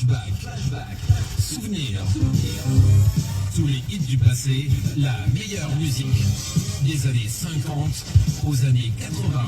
Flashback. Souvenirs. Tous les hits du passé, la meilleure musique. Des années 50 aux années 80.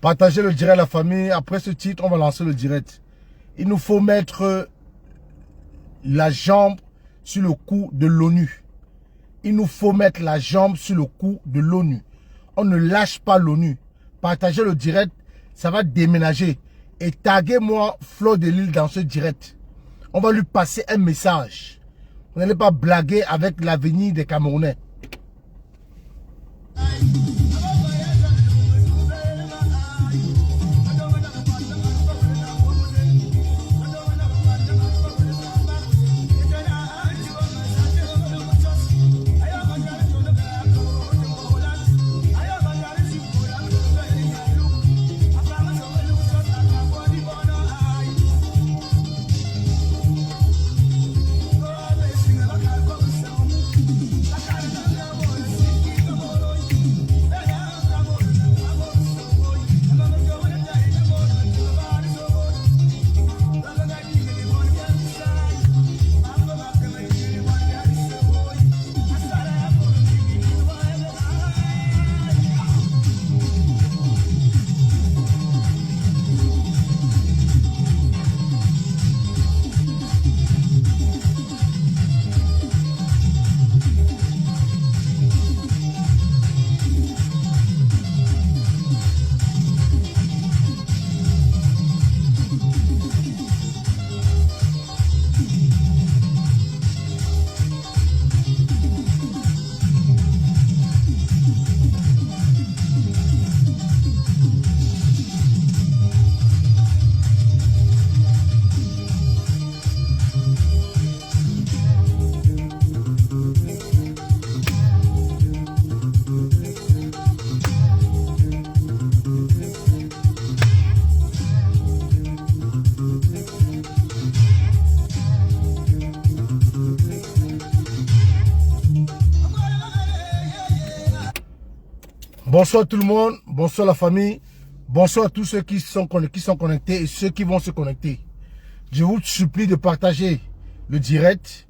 Partagez le direct à la famille. Après ce titre, on va lancer le direct. Il nous faut mettre la jambe sur le cou de l'ONU. Il nous faut mettre la jambe sur le cou de l'ONU. On ne lâche pas l'ONU. Partagez le direct, ça va déménager. Et taguez-moi Flo de Lille dans ce direct. On va lui passer un message. Vous n'allez pas blaguer avec l'avenir des Camerounais. Bonsoir tout le monde, bonsoir la famille, bonsoir à tous ceux qui sont connectés et ceux qui vont se connecter. Je vous supplie de partager le direct,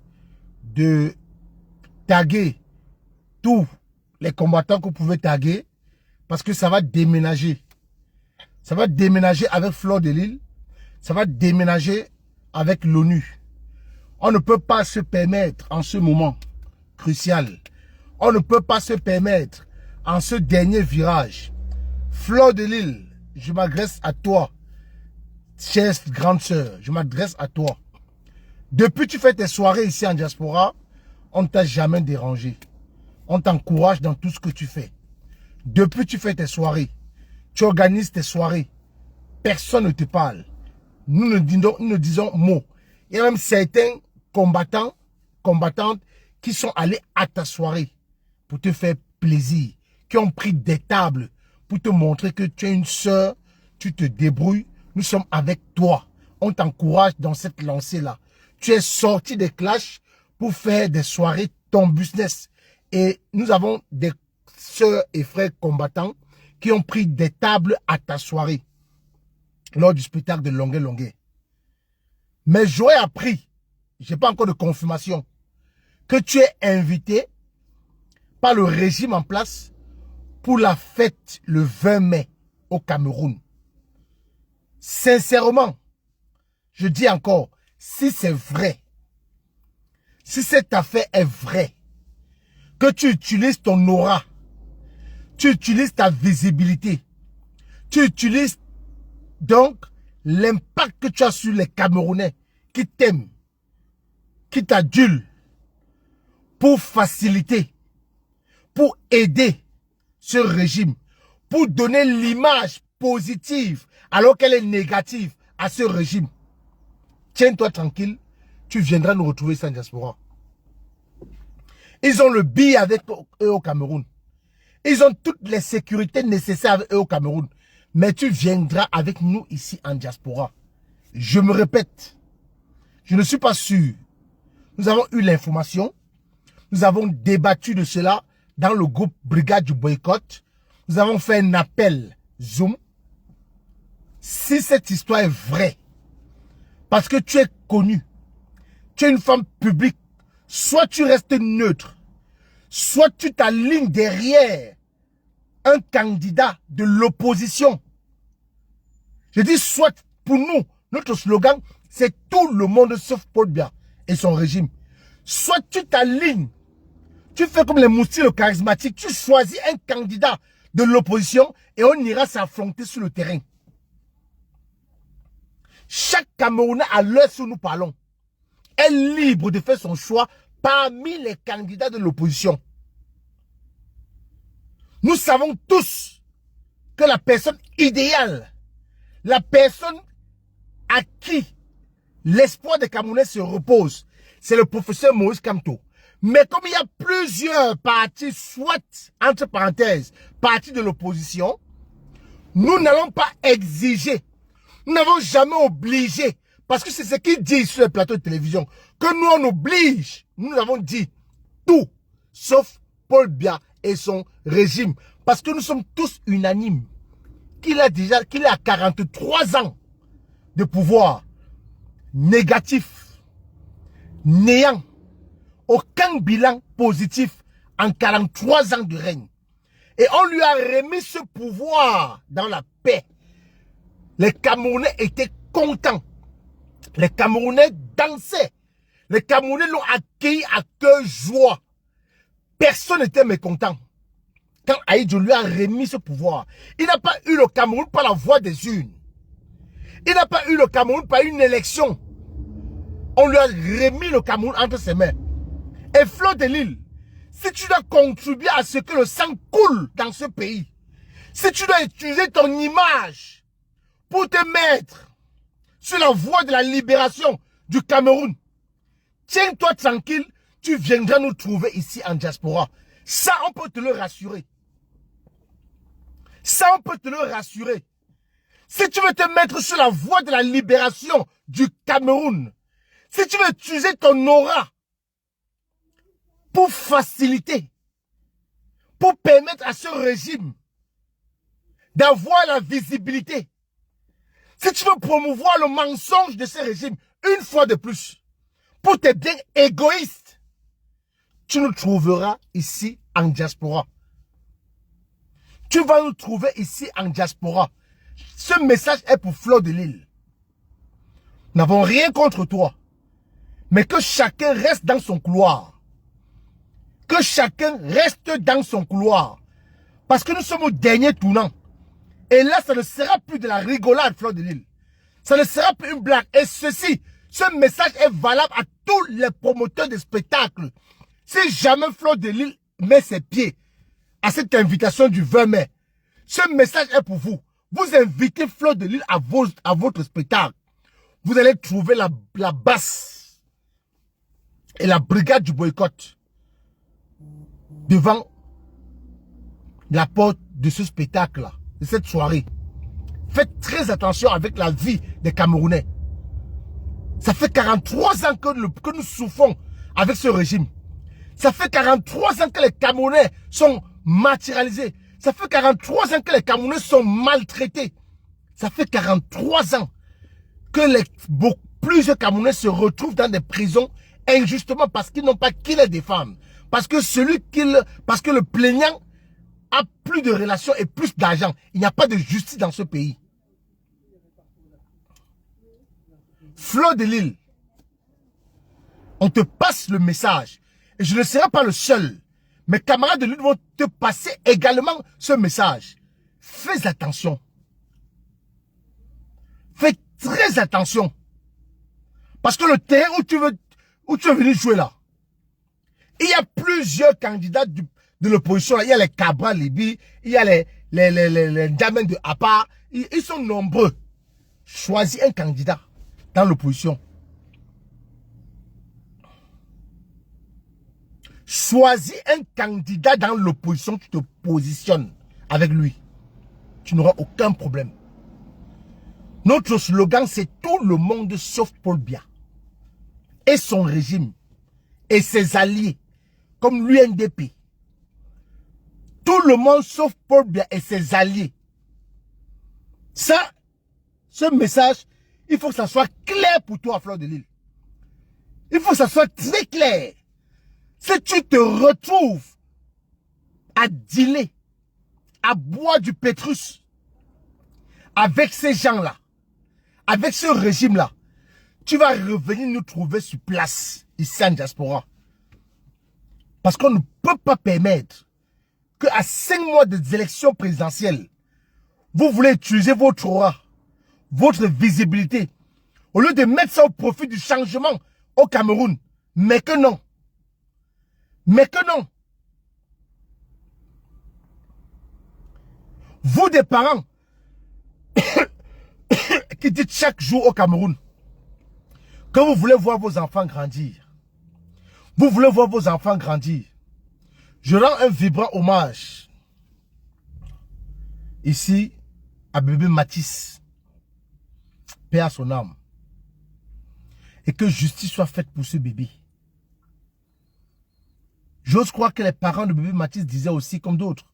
de taguer tous les combattants que vous pouvez taguer, parce que ça va déménager. Ça va déménager avec Fleur de Lys, ça va déménager avec l'ONU. On ne peut pas se permettre en ce moment crucial, on ne peut pas se permettre en ce dernier virage. Fleur de Lys, je m'adresse à toi, chère grande sœur, je m'adresse à toi. Depuis que tu fais tes soirées ici en diaspora, on ne t'a jamais dérangé. On t'encourage dans tout ce que tu fais. Depuis que tu fais tes soirées, tu organises tes soirées, personne ne te parle. Nous ne disons mot. Il y a même certains combattantes qui sont allés à ta soirée pour te faire plaisir, qui ont pris des tables pour te montrer que tu es une sœur, tu te débrouilles, nous sommes avec toi. On t'encourage dans cette lancée-là. Tu es sorti des clashs pour faire des soirées, ton business. Et nous avons des sœurs et frères combattants qui ont pris des tables à ta soirée lors du spectacle de Longuet Longuet. Mais j'aurais appris, je n'ai pas encore de confirmation, que tu es invité par le régime en place pour la fête le 20 mai au Cameroun. Sincèrement, je dis encore, si c'est vrai, si cette affaire est vraie, que tu utilises ton aura, tu utilises ta visibilité, tu utilises donc l'impact que tu as sur les Camerounais qui t'aiment, qui t'adulent, pour faciliter, pour aider ce régime, pour donner l'image positive alors qu'elle est négative à ce régime. Tiens-toi tranquille, tu viendras nous retrouver sans diaspora. Ils ont le billet avec eux au Cameroun. Ils ont toutes les sécurités nécessaires avec eux au Cameroun. Mais tu viendras avec nous ici en diaspora. Je me répète, je ne suis pas sûr. Nous avons eu l'information. Nous avons débattu de cela dans le groupe Brigade du Boycott. Nous avons fait un appel Zoom. Si cette histoire est vraie, parce que tu es connu, tu es une femme publique, soit tu restes neutre, soit tu t'alignes derrière un candidat de l'opposition. Je dis soit pour nous, notre slogan, c'est tout le monde sauf Paul Biya et son régime. Soit tu t'alignes, tu fais comme les moustiques charismatiques, tu choisis un candidat de l'opposition et on ira s'affronter sur le terrain. Chaque Camerounais à l'heure où nous parlons est libre de faire son choix parmi les candidats de l'opposition. Nous savons tous que la personne idéale, la personne à qui l'espoir des Camerounais se repose, c'est le professeur Moïse Kamto. Mais comme il y a plusieurs partis, soit entre parenthèses, partis de l'opposition, nous n'allons pas exiger, nous n'avons jamais obligé, parce que c'est ce qu'ils disent sur les plateaux de télévision, que nous on oblige. Nous avons dit tout, sauf Paul Biya et son régime. Parce que nous sommes tous unanimes qu'il a 43 ans de pouvoir négatif, néant, aucun bilan positif en 43 ans de règne. Et on lui a remis ce pouvoir dans la paix. Les Camerounais étaient contents. Les Camerounais dansaient. Les Camerounais l'ont accueilli à cœur joie. Personne n'était mécontent. Quand Aïdjo lui a remis ce pouvoir, il n'a pas eu le Cameroun par la voie des urnes. Il n'a pas eu le Cameroun par une élection. On lui a remis le Cameroun entre ses mains. Et Fleur de Lys, si tu dois contribuer à ce que le sang coule dans ce pays, si tu dois utiliser ton image pour te mettre sur la voie de la libération du Cameroun, tiens-toi tranquille, tu viendras nous trouver ici en diaspora. Ça, on peut te le rassurer. Ça, on peut te le rassurer. Si tu veux te mettre sur la voie de la libération du Cameroun, si tu veux utiliser ton aura pour faciliter, pour permettre à ce régime d'avoir la visibilité, Si tu veux promouvoir le mensonge de ce régime, une fois de plus, pour tes biens égoïstes, tu nous trouveras ici en diaspora. Tu vas nous trouver ici en diaspora. Ce message est pour Fleur de Lille. Nous n'avons rien contre toi. Mais que chacun reste dans son couloir. Que chacun reste dans son couloir. Parce que nous sommes au dernier tournant. Et là, ça ne sera plus de la rigolade, Fleur de Lille. Ça ne sera plus une blague. Et ce message est valable à tous les promoteurs de spectacles. Si jamais Fleur de Lille met ses pieds à cette invitation du 20 mai, ce message est pour vous. Vous invitez Fleur de Lille à votre spectacle. Vous allez trouver la basse et la brigade du boycott devant la porte de ce spectacle-là, de cette soirée. Faites très attention avec la vie des Camerounais. Ça fait 43 ans que nous souffrons avec ce régime. Ça fait 43 ans que les Camerounais sont matérialisés. Ça fait 43 ans que les Camerounais sont maltraités. Ça fait 43 ans que plusieurs Camerounais se retrouvent dans des prisons injustement parce qu'ils n'ont pas qui les défendre. Parce que le plaignant a plus de relations et plus d'argent. Il n'y a pas de justice dans ce pays. Fleur de Lille, on te passe le message. Et je ne serai pas le seul. Mes camarades de Lille vont te passer également ce message. Fais attention. Fais très attention. Parce que le terrain où tu veux venir jouer là, il y a plusieurs candidats de l'opposition. Il y a les Cabra Libi, il y a les Damens de Apa. Ils sont nombreux. Choisis un candidat dans l'opposition. Choisis un candidat dans l'opposition, tu te positionnes avec lui. Tu n'auras aucun problème. Notre slogan, c'est tout le monde sauf Paul Biya et son régime et ses alliés, comme l'UNDP. Tout le monde sauf Paul Biya et ses alliés. Ça, ce message, il faut que ça soit clair pour toi, Fleur de Lille. Il faut que ça soit très clair. Si tu te retrouves à dealer, à boire du pétrus avec ces gens-là, avec ce régime-là, tu vas revenir nous trouver sur place, ici en diaspora. Parce qu'on ne peut pas permettre qu'à 5 mois des élections présidentielles, vous voulez utiliser votre aura, votre visibilité, au lieu de mettre ça au profit du changement au Cameroun. Mais que non. Mais que non. Vous des parents qui dites chaque jour au Cameroun que vous voulez voir vos enfants grandir. Vous voulez voir vos enfants grandir. Je rends un vibrant hommage ici à bébé Matisse. Paix à son âme. Et que justice soit faite pour ce bébé. J'ose croire que les parents de bébé Matisse disaient aussi, comme d'autres,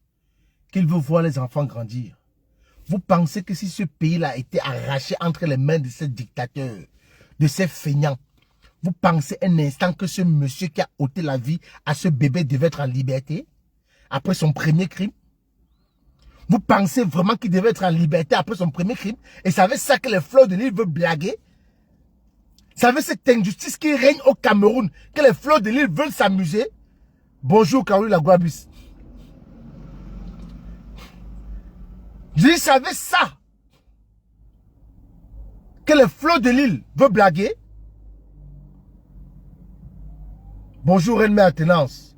qu'ils veulent voir les enfants grandir. Vous pensez que si ce pays-là a été arraché entre les mains de ces dictateurs, de ces feignants, vous pensez un instant que ce monsieur qui a ôté la vie à ce bébé devait être en liberté après son premier crime? Vous pensez vraiment qu'il devait être en liberté après son premier crime? Et savez ça que les Fleurs de Lille veulent blaguer? Savez cette injustice qui règne au Cameroun, que les Fleurs de Lille veulent s'amuser? Bonjour Caroline Laguabis. Vous savez ça? Que les Fleurs de Lille veulent blaguer? Bonjour Reine Mère Attenance.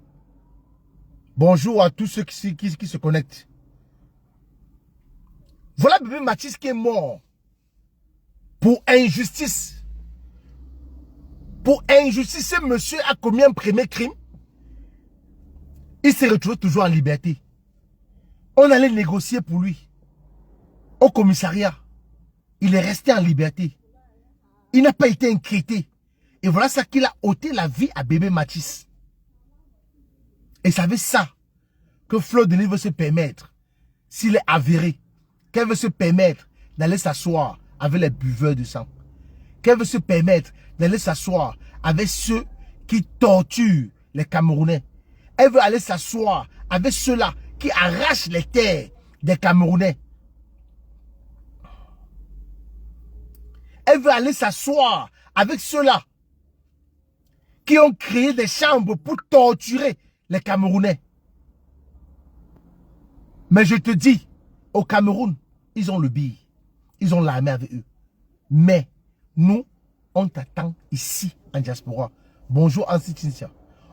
Bonjour à tous ceux qui se connectent. Voilà bébé Matisse qui est mort. Pour injustice. Pour injustice, ce monsieur a commis un premier crime. Il s'est retrouvé toujours en liberté. On allait négocier pour lui. Au commissariat. Il est resté en liberté. Il n'a pas été inquiété. Et voilà ça qu'il a ôté la vie à bébé Matisse. Et savez ça que Fleur de Lille veut se permettre, s'il est avéré, qu'elle veut se permettre d'aller s'asseoir avec les buveurs de sang? Qu'elle veut se permettre d'aller s'asseoir avec ceux qui torturent les Camerounais? Elle veut aller s'asseoir avec ceux-là qui arrachent les terres des Camerounais. Elle veut aller s'asseoir avec ceux-là qui ont créé des chambres pour torturer les Camerounais. Mais je te dis, au Cameroun, ils ont le bille. Ils ont l'armée avec eux. Mais nous, on t'attend ici en diaspora. Bonjour Ansi Tinsia.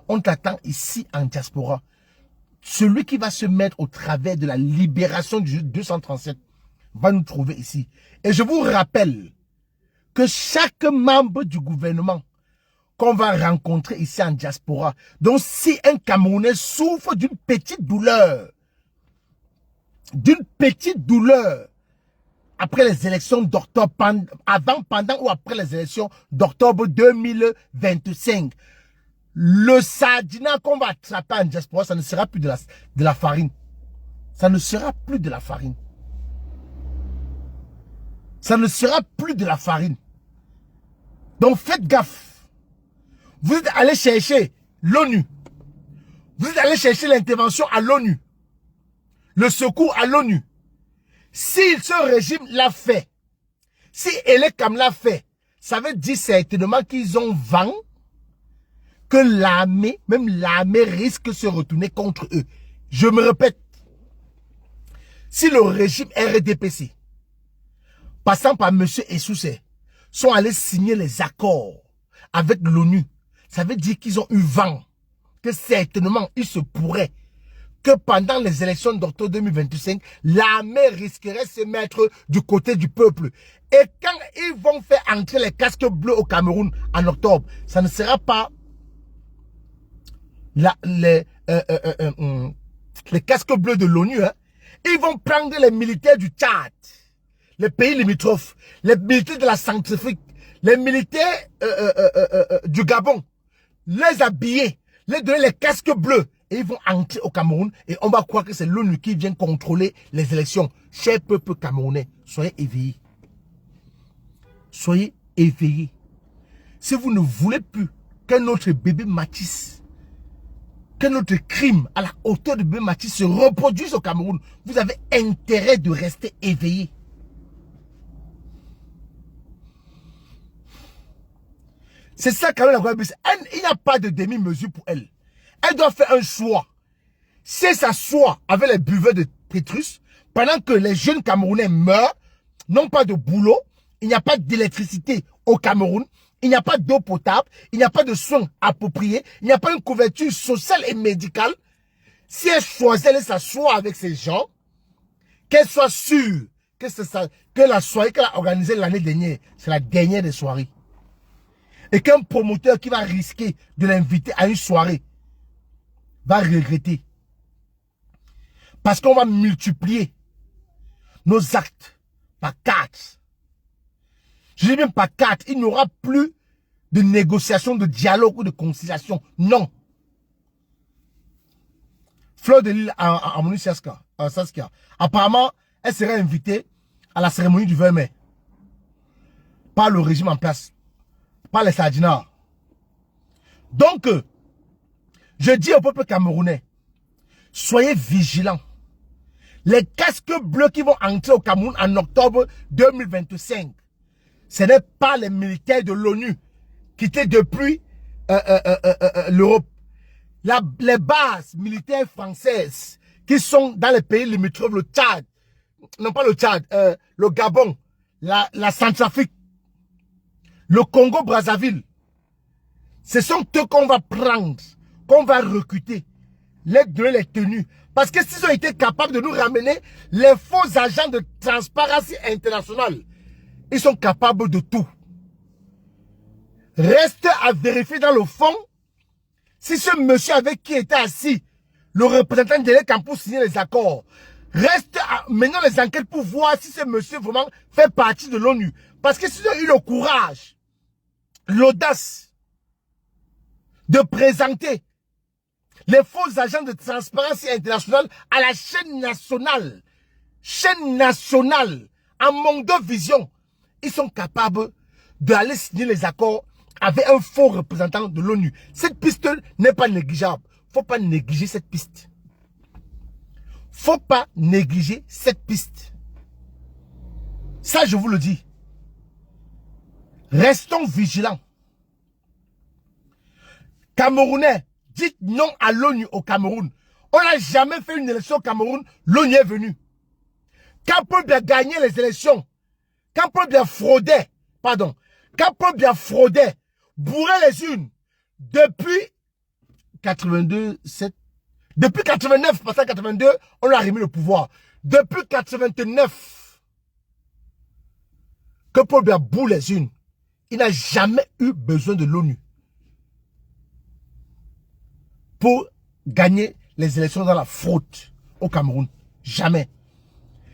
On t'attend ici en diaspora. Celui qui va se mettre au travers de la libération du 237 va nous trouver ici. Et je vous rappelle que chaque membre du gouvernement qu'on va rencontrer ici en diaspora, donc si un Camerounais souffre d'une petite douleur après les élections d'octobre, avant, pendant ou après les élections d'octobre 2025, le sardinat qu'on va attraper en diaspora, ça ne sera plus de la farine. Ça ne sera plus de la farine. Ça ne sera plus de la farine. Donc faites gaffe. Vous êtes allé chercher l'ONU. Vous êtes allé chercher l'intervention à l'ONU. Le secours à l'ONU. Si ce régime l'a fait, si Elekam l'a fait, ça veut dire certainement qu'ils ont vent que l'armée, même l'armée risque de se retourner contre eux. Je me répète, si le régime RDPC, passant par M. Essoussé, sont allés signer les accords avec l'ONU, ça veut dire qu'ils ont eu vent, que certainement il se pourrait que pendant les élections d'octobre 2025, l'armée risquerait de se mettre du côté du peuple. Et quand ils vont faire entrer les casques bleus au Cameroun en octobre, ça ne sera pas les casques bleus de l'ONU. Hein. Ils vont prendre les militaires du Tchad, les pays limitrophes, les militaires de la Centrafrique, les militaires du Gabon, les habiller, les donner les casques bleus. Et ils vont entrer au Cameroun et on va croire que c'est l'ONU qui vient contrôler les élections. Cher peuple camerounais, soyez éveillés. Soyez éveillés. Si vous ne voulez plus que notre bébé Matisse, que notre crime à la hauteur de bébé Matisse se reproduise au Cameroun, vous avez intérêt de rester éveillés. C'est ça quand même la Guadeloupe. Il n'y a pas de demi-mesure pour elle. Elle doit faire un choix. Si elle s'assoit avec les buveurs de Pétrus, pendant que les jeunes Camerounais meurent, n'ont pas de boulot, il n'y a pas d'électricité au Cameroun, il n'y a pas d'eau potable, il n'y a pas de soins appropriés, il n'y a pas une couverture sociale et médicale. Si elle choisit, elle s'assoit avec ces gens, qu'elle soit sûre que la soirée qu'elle a organisée l'année dernière, c'est la dernière des soirées. Et qu'un promoteur qui va risquer de l'inviter à une soirée va regretter. Parce qu'on va multiplier nos actes par 4. Je dis même pas 4. Il n'y aura plus de négociation, de dialogue ou de conciliation. Non. Fleur de Lille à Monu Saskia. Apparemment, elle serait invitée à la cérémonie du 20 mai. Par le régime en place. Par les sardinats. Donc, je dis au peuple camerounais, soyez vigilants. Les casques bleus qui vont entrer au Cameroun en octobre 2025, ce n'est pas les militaires de l'ONU qui étaient depuis l'Europe. Les bases militaires françaises qui sont dans les pays limitrophes, le Tchad, non pas le Tchad, le Gabon, la Centrafrique, le Congo-Brazzaville, ce sont eux qu'on va prendre, qu'on va recruter, les tenues. Parce que s'ils ont été capables de nous ramener les faux agents de Transparency International, ils sont capables de tout. Reste à vérifier dans le fond si ce monsieur avec qui était assis, le représentant de l'État pour signer les accords, reste à mener les enquêtes pour voir si ce monsieur vraiment fait partie de l'ONU. Parce que s'ils ont eu le courage, l'audace de présenter les faux agents de Transparency International à la chaîne nationale, en Mondo Vision, ils sont capables d'aller signer les accords avec un faux représentant de l'ONU. Cette piste n'est pas négligeable. Il ne faut pas négliger cette piste. Faut pas négliger cette piste. Ça, je vous le dis. Restons vigilants. Camerounais, dites non à l'ONU au Cameroun. On n'a jamais fait une élection au Cameroun. L'ONU est venue. Quand Paul Biya gagnait les élections, quand Paul Biya fraudait, bourrait les unes, depuis 82, depuis 89, parce qu'en 82, on lui a remis le pouvoir. Depuis 89, que Paul Biya bourre les unes, il n'a jamais eu besoin de l'ONU pour gagner les élections dans la fraude au Cameroun. Jamais.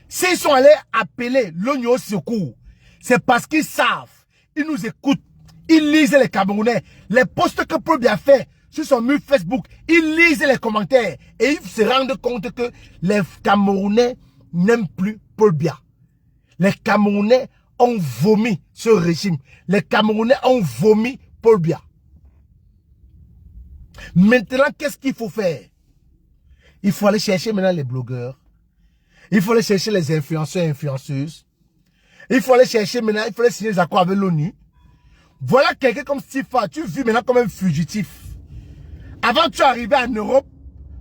S'ils sont allés appeler l'ONU au secours, c'est parce qu'ils savent, ils nous écoutent, ils lisent les Camerounais, les posts que Paul Biya fait sur son mur Facebook, ils lisent les commentaires et ils se rendent compte que les Camerounais n'aiment plus Paul Biya. Les Camerounais ont vomi ce régime. Les Camerounais ont vomi Paul Biya. Maintenant, qu'est-ce qu'il faut faire? Il faut aller chercher maintenant les blogueurs. Il faut aller chercher les influenceurs et influenceuses. Il faut aller chercher maintenant, il faut aller signer les accords avec l'ONU. Voilà quelqu'un comme Stifa, tu vis maintenant comme un fugitif. Avant, tu arrivais en Europe,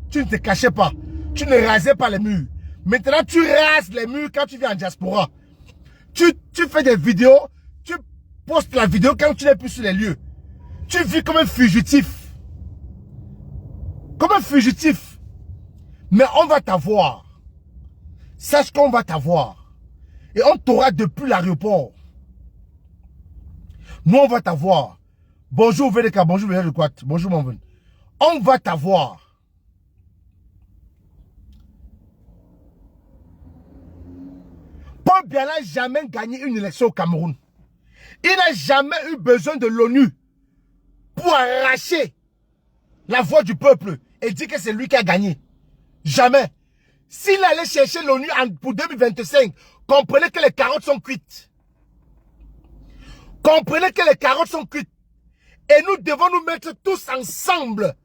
tu ne te cachais pas. Tu ne rasais pas les murs. Maintenant, tu rases les murs quand tu viens en diaspora. Tu fais des vidéos, tu postes la vidéo quand tu n'es plus sur les lieux. Tu vis comme un fugitif. Comme un fugitif. Mais on va t'avoir. Sache qu'on va t'avoir. Et on t'aura depuis l'aéroport. Nous, on va t'avoir. Bonjour VDK, bonjour VDK, bonjour mon bon. On va t'avoir. Paul Biya n'a jamais gagné une élection au Cameroun. Il n'a jamais eu besoin de l'ONU pour arracher la voix du peuple et dire que c'est lui qui a gagné. Jamais. S'il allait chercher l'ONU pour 2025, comprenez que les carottes sont cuites. Comprenez que les carottes sont cuites. Et nous devons nous mettre tous ensemble.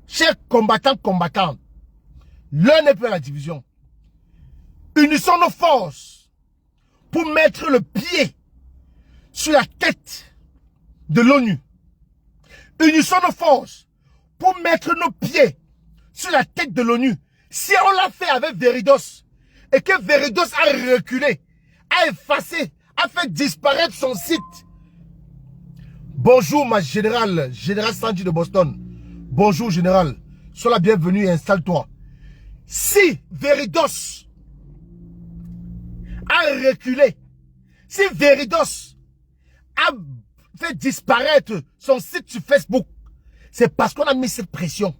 Chers combattants, combattantes. L'un n'est plus à la division. Unissons nos forces pour mettre le pied sur la tête de l'ONU. Unissons nos forces pour mettre nos pieds sur la tête de l'ONU. Si on l'a fait avec Veridos et que Veridos a reculé, a effacé, a fait disparaître son site. Bonjour ma générale, général Sanji de Boston. Bonjour général, sois la bienvenue et installe-toi. Si Veridos a reculé, si Veridos a fait disparaître son site sur Facebook, c'est parce qu'on a mis cette pression.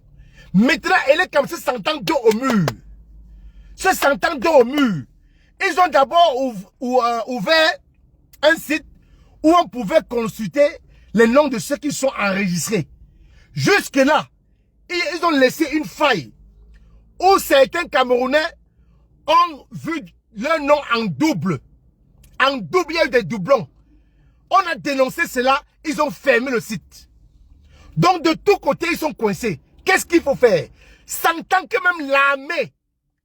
Maintenant, elle est comme se sentant dos au mur. Se sentant dos au mur. Ils ont d'abord ouvert un site où on pouvait consulter les noms de ceux qui sont enregistrés. Jusque-là, ils ont laissé une faille où certains Camerounais ont vu leur nom en double. En double, il y a eu des doublons. On a dénoncé cela, ils ont fermé le site. Donc de tous côtés, ils sont coincés. Qu'est-ce qu'il faut faire? Sentant que même l'armée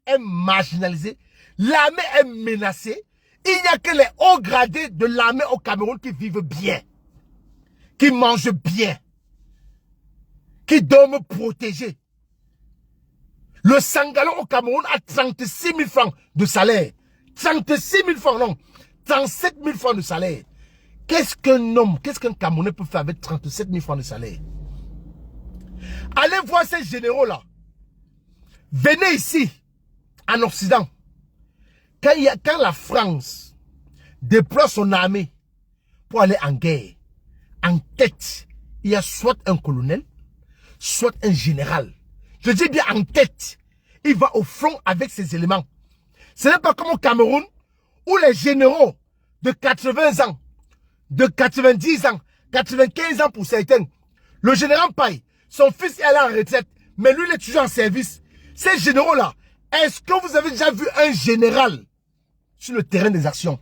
est marginalisée, l'armée est menacée, il n'y a que les hauts gradés de l'armée au Cameroun qui vivent bien, qui mangent bien, qui dorment protégés. Le Sangalon au Cameroun a 36 000 francs de salaire. 36 000 francs, non. 37 000 francs de salaire. Qu'est-ce qu'un homme, qu'est-ce qu'un Camerounais peut faire avec 37 000 francs de salaire? Allez voir ces généraux-là. Venez ici, en Occident. Quand la France déploie son armée pour aller en guerre, en tête, il y a soit un colonel, soit un général. Je dis bien en tête. Il va au front avec ses éléments. Ce n'est pas comme au Cameroun, où les généraux de 80 ans, de 90 ans, 95 ans pour certains, le général paye. Son fils est allé en retraite, mais lui, il est toujours en service. Ces généraux-là, est-ce que vous avez déjà vu un général sur le terrain des actions?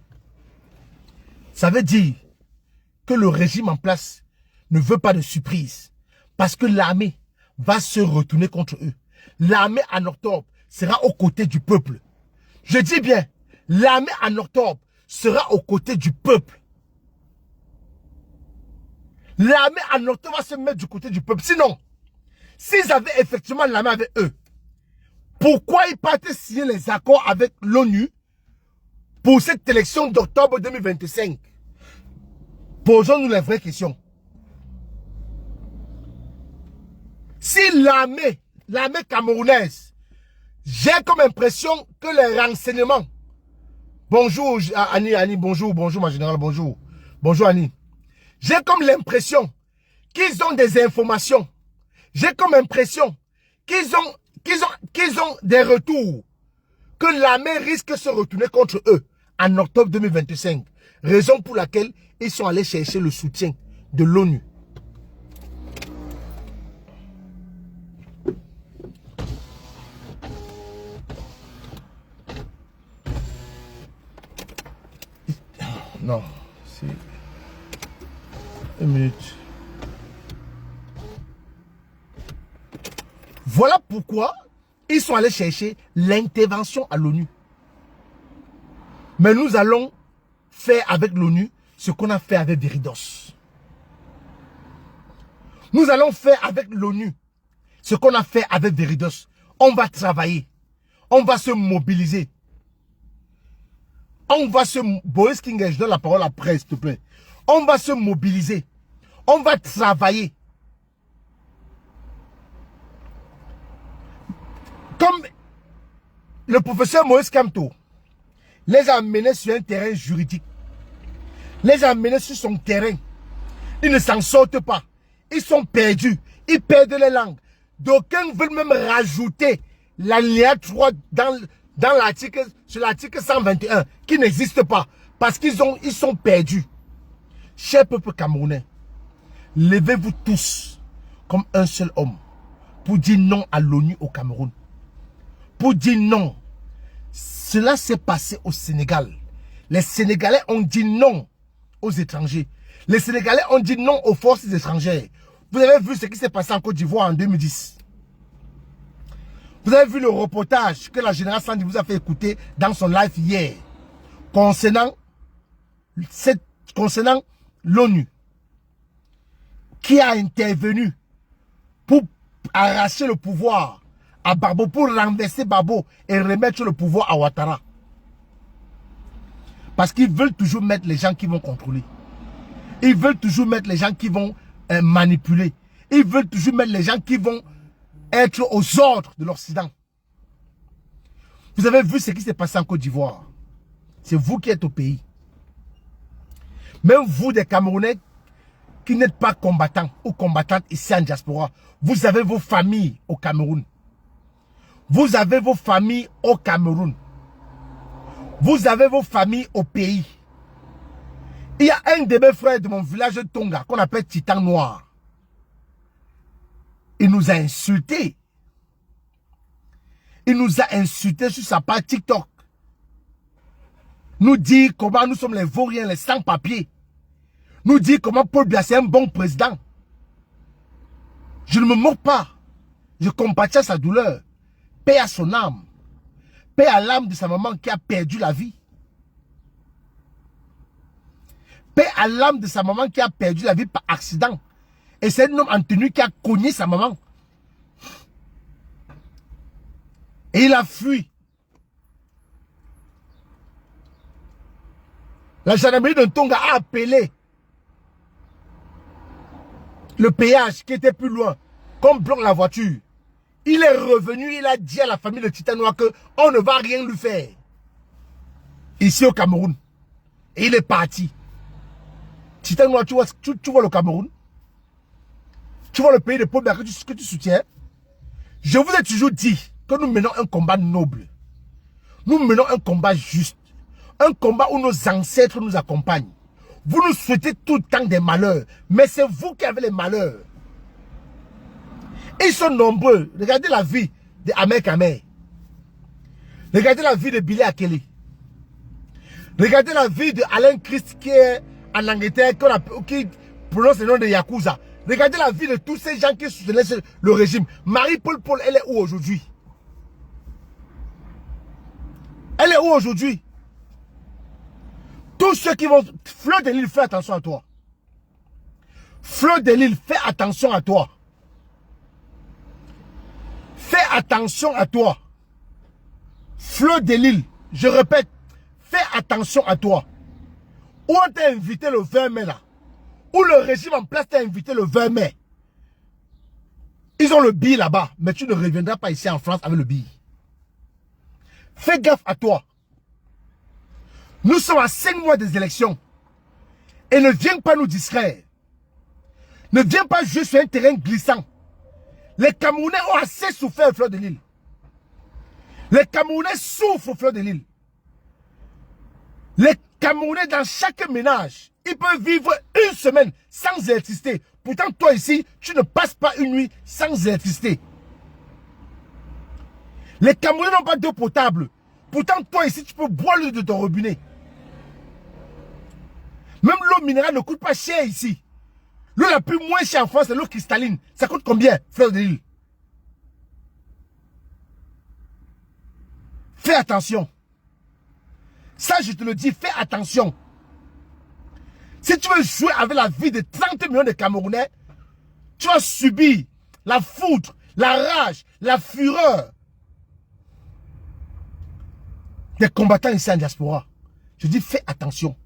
Ça veut dire que le régime en place ne veut pas de surprise. Parce que l'armée va se retourner contre eux. L'armée en octobre sera aux côtés du peuple. Je dis bien, l'armée en octobre sera aux côtés du peuple. L'armée en octobre va se mettre du côté du peuple. Sinon, s'ils avaient effectivement l'armée avec eux, pourquoi ils partaient signer les accords avec l'ONU pour cette élection d'octobre 2025? Posons-nous les vraies questions. Si l'armée camerounaise, j'ai comme impression que les renseignements... Bonjour Annie, bonjour ma générale, bonjour. Bonjour Annie. J'ai comme l'impression qu'ils ont des informations. J'ai comme impression qu'ils ont des retours. Que l'armée risque de se retourner contre eux en octobre 2025. Raison pour laquelle ils sont allés chercher le soutien de l'ONU. Non, c'est... Une minute. Voilà pourquoi ils sont allés chercher l'intervention à l'ONU. Mais nous allons faire avec l'ONU ce qu'on a fait avec Veridos. Nous allons faire avec l'ONU ce qu'on a fait avec Veridos. On va travailler. On va se mobiliser. On va se... Boris King, je donne la parole après, s'il te plaît. On va se mobiliser. On va travailler. Comme le professeur Moïse Kamto les a amenés sur un terrain juridique. Les a amenés sur son terrain. Ils ne s'en sortent pas. Ils sont perdus. Ils perdent les langues. D'aucuns veulent même rajouter l'alinéa 3 dans l'article, sur l'article 121, qui n'existe pas. Parce qu'ils sont perdus. Cher peuple camerounais, levez-vous tous comme un seul homme pour dire non à l'ONU au Cameroun. Pour dire non. Cela s'est passé au Sénégal. Les Sénégalais ont dit non aux étrangers. Les Sénégalais ont dit non aux forces étrangères. Vous avez vu ce qui s'est passé en Côte d'Ivoire en 2010. Vous avez vu le reportage que la générale Sandi vous a fait écouter dans son live hier concernant l'ONU qui a intervenu pour arracher le pouvoir à Babo, pour renverser Babo et remettre le pouvoir à Ouattara. Parce qu'ils veulent toujours mettre les gens qui vont contrôler. Ils veulent toujours mettre les gens qui vont manipuler. Ils veulent toujours mettre les gens qui vont être aux ordres de l'Occident. Vous avez vu ce qui s'est passé en Côte d'Ivoire. C'est vous qui êtes au pays. Même vous, des Camerounais qui n'êtes pas combattants ou combattantes ici en diaspora, vous avez vos familles au Cameroun. Vous avez vos familles au Cameroun. Vous avez vos familles au pays. Il y a un de mes frères de mon village de Tonga qu'on appelle Titan Noir. Il nous a insultés. Il nous a insultés sur sa page TikTok. Nous dit comment nous sommes les vauriens, les sans-papiers. Nous dit comment Paul Biya c'est un bon président. Je ne me moque pas. Je compatis sa douleur. Paix à son âme. Paix à l'âme de sa maman qui a perdu la vie. Paix à l'âme de sa maman qui a perdu la vie par accident. Et c'est un homme en tenue qui a cogné sa maman. Et il a fui. La gendarmerie de Tonga a appelé le péage qui était plus loin, qu'on bloque la voiture. Il est revenu, il a dit à la famille de Titan Noir qu'on ne va rien lui faire. Ici au Cameroun. Et il est parti. Titan Noir, tu vois le Cameroun? Tu vois le pays de Paul Biya que tu soutiens? Je vous ai toujours dit que nous menons un combat noble. Nous menons un combat juste. Un combat où nos ancêtres nous accompagnent. Vous nous souhaitez tout le temps des malheurs. Mais c'est vous qui avez les malheurs. Ils sont nombreux. Regardez la vie de Ahmed Kamer. Regardez la vie de Billy Akele. Regardez la vie de Alain Christ qui est en Angleterre, qui prononce le nom de Yakuza. Regardez la vie de tous ces gens qui soutenaient le régime. Marie-Paul Paul, elle est où aujourd'hui? Elle est où aujourd'hui? Tous ceux qui vont... Fleur de Lille, fais attention à toi. Fleur de Lille, fais attention à toi. Fais attention à toi. Fleur de Lille, je répète, fais attention à toi. Où on t'a invité le 20 mai là? Où le régime en place t'a invité le 20 mai? Ils ont le billet là-bas, mais tu ne reviendras pas ici en France avec le billet. Fais gaffe à toi. Nous sommes à 5 mois des élections. Et ne viens pas nous distraire. Ne viens pas jouer sur un terrain glissant. Les Camerounais ont assez souffert, Fleur de Lille. Les Camerounais souffrent, Fleur de Lille. Les Camerounais, dans chaque ménage, ils peuvent vivre une semaine sans électricité. Pourtant, toi ici, tu ne passes pas une nuit sans électricité. Les Camerounais n'ont pas d'eau potable. Pourtant, toi ici, tu peux boire l'eau de ton robinet. Même l'eau minérale ne coûte pas cher ici. L'eau la plus moins chère en France, c'est l'eau cristalline. Ça coûte combien, Fleur de Lille? Fais attention. Ça, je te le dis, fais attention. Si tu veux jouer avec la vie de 30 millions de Camerounais, tu vas subir la foudre, la rage, la fureur des combattants ici en diaspora. Je dis, fais attention.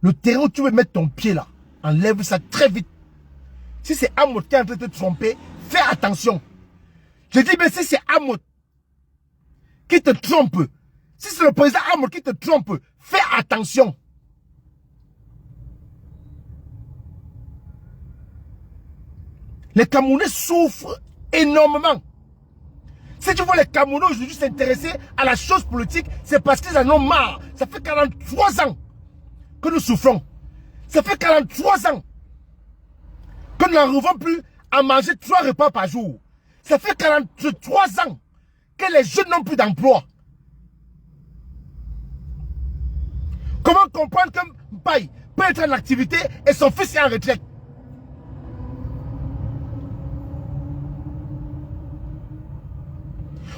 Le terrain où tu veux mettre ton pied là, enlève ça très vite. Si c'est Amot qui est en train de te tromper, fais attention. Je dis, mais si c'est Amot qui te trompe, si c'est le président Amot qui te trompe, fais attention. Les Camerounais souffrent énormément. Si tu vois les Camerounais aujourd'hui s'intéresser à la chose politique, c'est parce qu'ils en ont marre. Ça fait 43 ans que nous souffrons. Ça fait 43 ans que nous n'arrivons plus à manger 3 repas par jour. Ça fait 43 ans que les jeunes n'ont plus d'emploi. Comment comprendre que Mbaye peut être en activité et son fils est en retraite?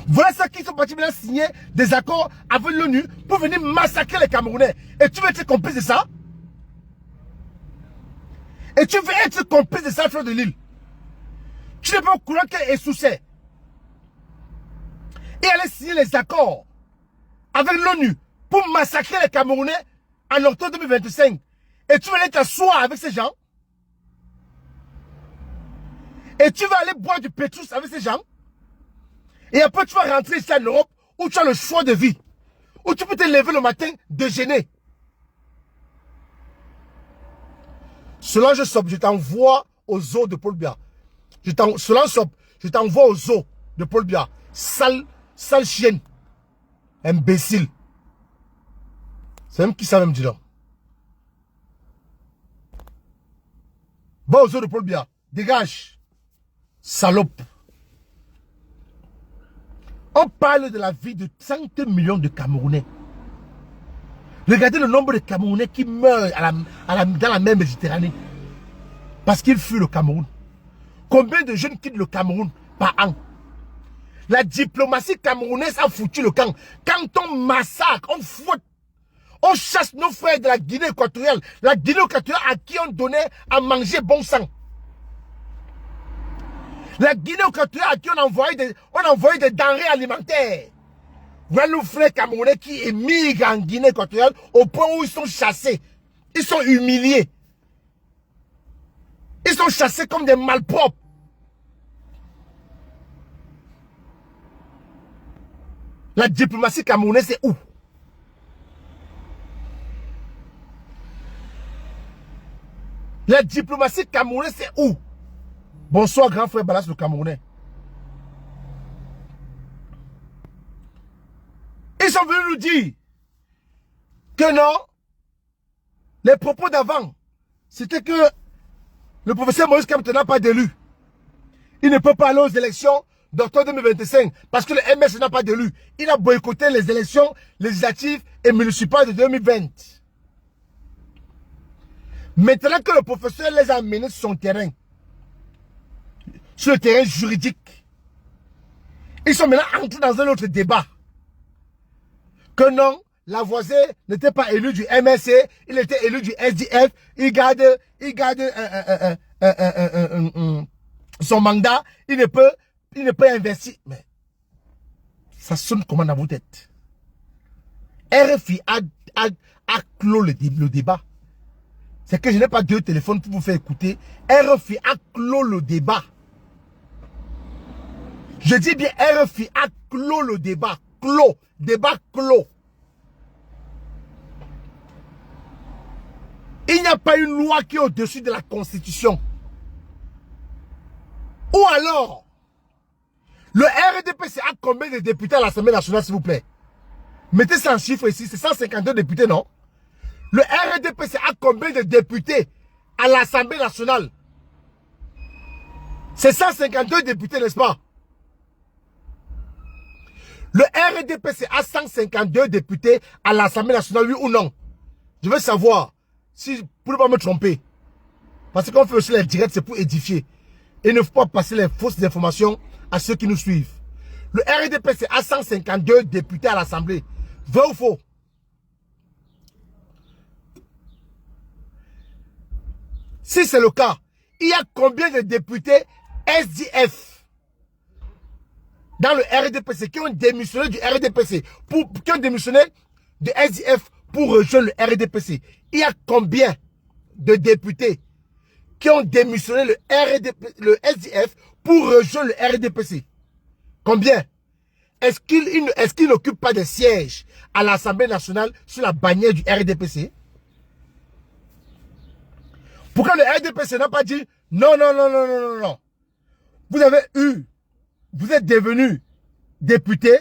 Voilà ceux qui sont partis maintenant signer des accords avec l'ONU pour venir massacrer les Camerounais. Et tu veux être complice de ça? Et tu veux être complice de ça, Fleur de Lille? Tu n'es pas au courant qu'elle est soucée. Et aller signer les accords avec l'ONU pour massacrer les Camerounais en octobre 2025. Et tu veux aller t'asseoir avec ces gens? Et tu vas aller boire du pétrus avec ces gens? Et après, tu vas rentrer ici en Europe où tu as le choix de vie. Où tu peux te lever le matin, déjeuner. Selon je t'envoie aux eaux de Paul Biya. Je t'envoie aux eaux de Paul Biya. Sale chienne. Imbécile. C'est même qui ça même dit là. Va aux eaux de Paul Biya. Dégage. Salope. On parle de la vie de 30 millions de Camerounais. Regardez le nombre de Camerounais qui meurent dans la mer Méditerranée. Parce qu'ils fuient le Cameroun. Combien de jeunes quittent le Cameroun par an? La diplomatie camerounaise a foutu le camp. Quand on massacre, on fouette, on chasse nos frères de la Guinée équatoriale. La Guinée équatoriale à qui on donnait à manger bon sang. La Guinée équatoriale à qui on envoyait des denrées alimentaires. Voilà nos frères camerounais qui émigrent en Guinée équatoriale au point où ils sont chassés. Ils sont humiliés. Ils sont chassés comme des malpropres. La diplomatie camerounaise, c'est où? La diplomatie camerounaise, c'est où? Bonsoir, grand frère Balas, le Camerounais. Ils sont venus nous dire que non, les propos d'avant, c'était que le professeur Moïse Kamto n'a pas d'élu. Il ne peut pas aller aux élections d'octobre 2025 parce que le MS n'a pas d'élu. Il a boycotté les élections législatives et municipales de 2020. Maintenant que le professeur les a amenés sur son terrain, sur le terrain juridique, ils sont maintenant entrés dans un autre débat. Que non, Lavoisier n'était pas élu du MSC, il était élu du SDF, il garde son mandat, il ne peut investir. Mais ça sonne comment dans vos têtes? RFI a clos le débat. C'est que je n'ai pas deux téléphones pour vous faire écouter. RFI a clos le débat. Je dis bien RFI a clos le débat. Clos. Débat clos. Il n'y a pas une loi qui est au-dessus de la Constitution. Ou alors, le RDPC a combien de députés à l'Assemblée nationale, s'il vous plaît? Mettez ça en chiffre ici, c'est 152 députés, non? Le RDPC a combien de députés à l'Assemblée nationale? C'est 152 députés, n'est-ce pas? Le RDPC a 152 députés à l'Assemblée nationale, oui ou non? Je veux savoir, si pour ne pas me tromper. Parce qu'on fait aussi les directs, c'est pour édifier. Et il ne faut pas passer les fausses informations à ceux qui nous suivent. Le RDPC a 152 députés à l'Assemblée. Vrai ou faux? Si c'est le cas, il y a combien de députés SDF dans le RDPC qui ont démissionné du RDPC, qui ont démissionné du SDF pour rejoindre le RDPC? Il y a combien de députés qui ont démissionné le SDF pour rejoindre le RDPC? Combien? Est-ce qu'ils n'occupent pas de sièges à l'Assemblée nationale sur la bannière du RDPC? Pourquoi le RDPC n'a pas dit non, non, non, non, non, non, non. Vous êtes devenu député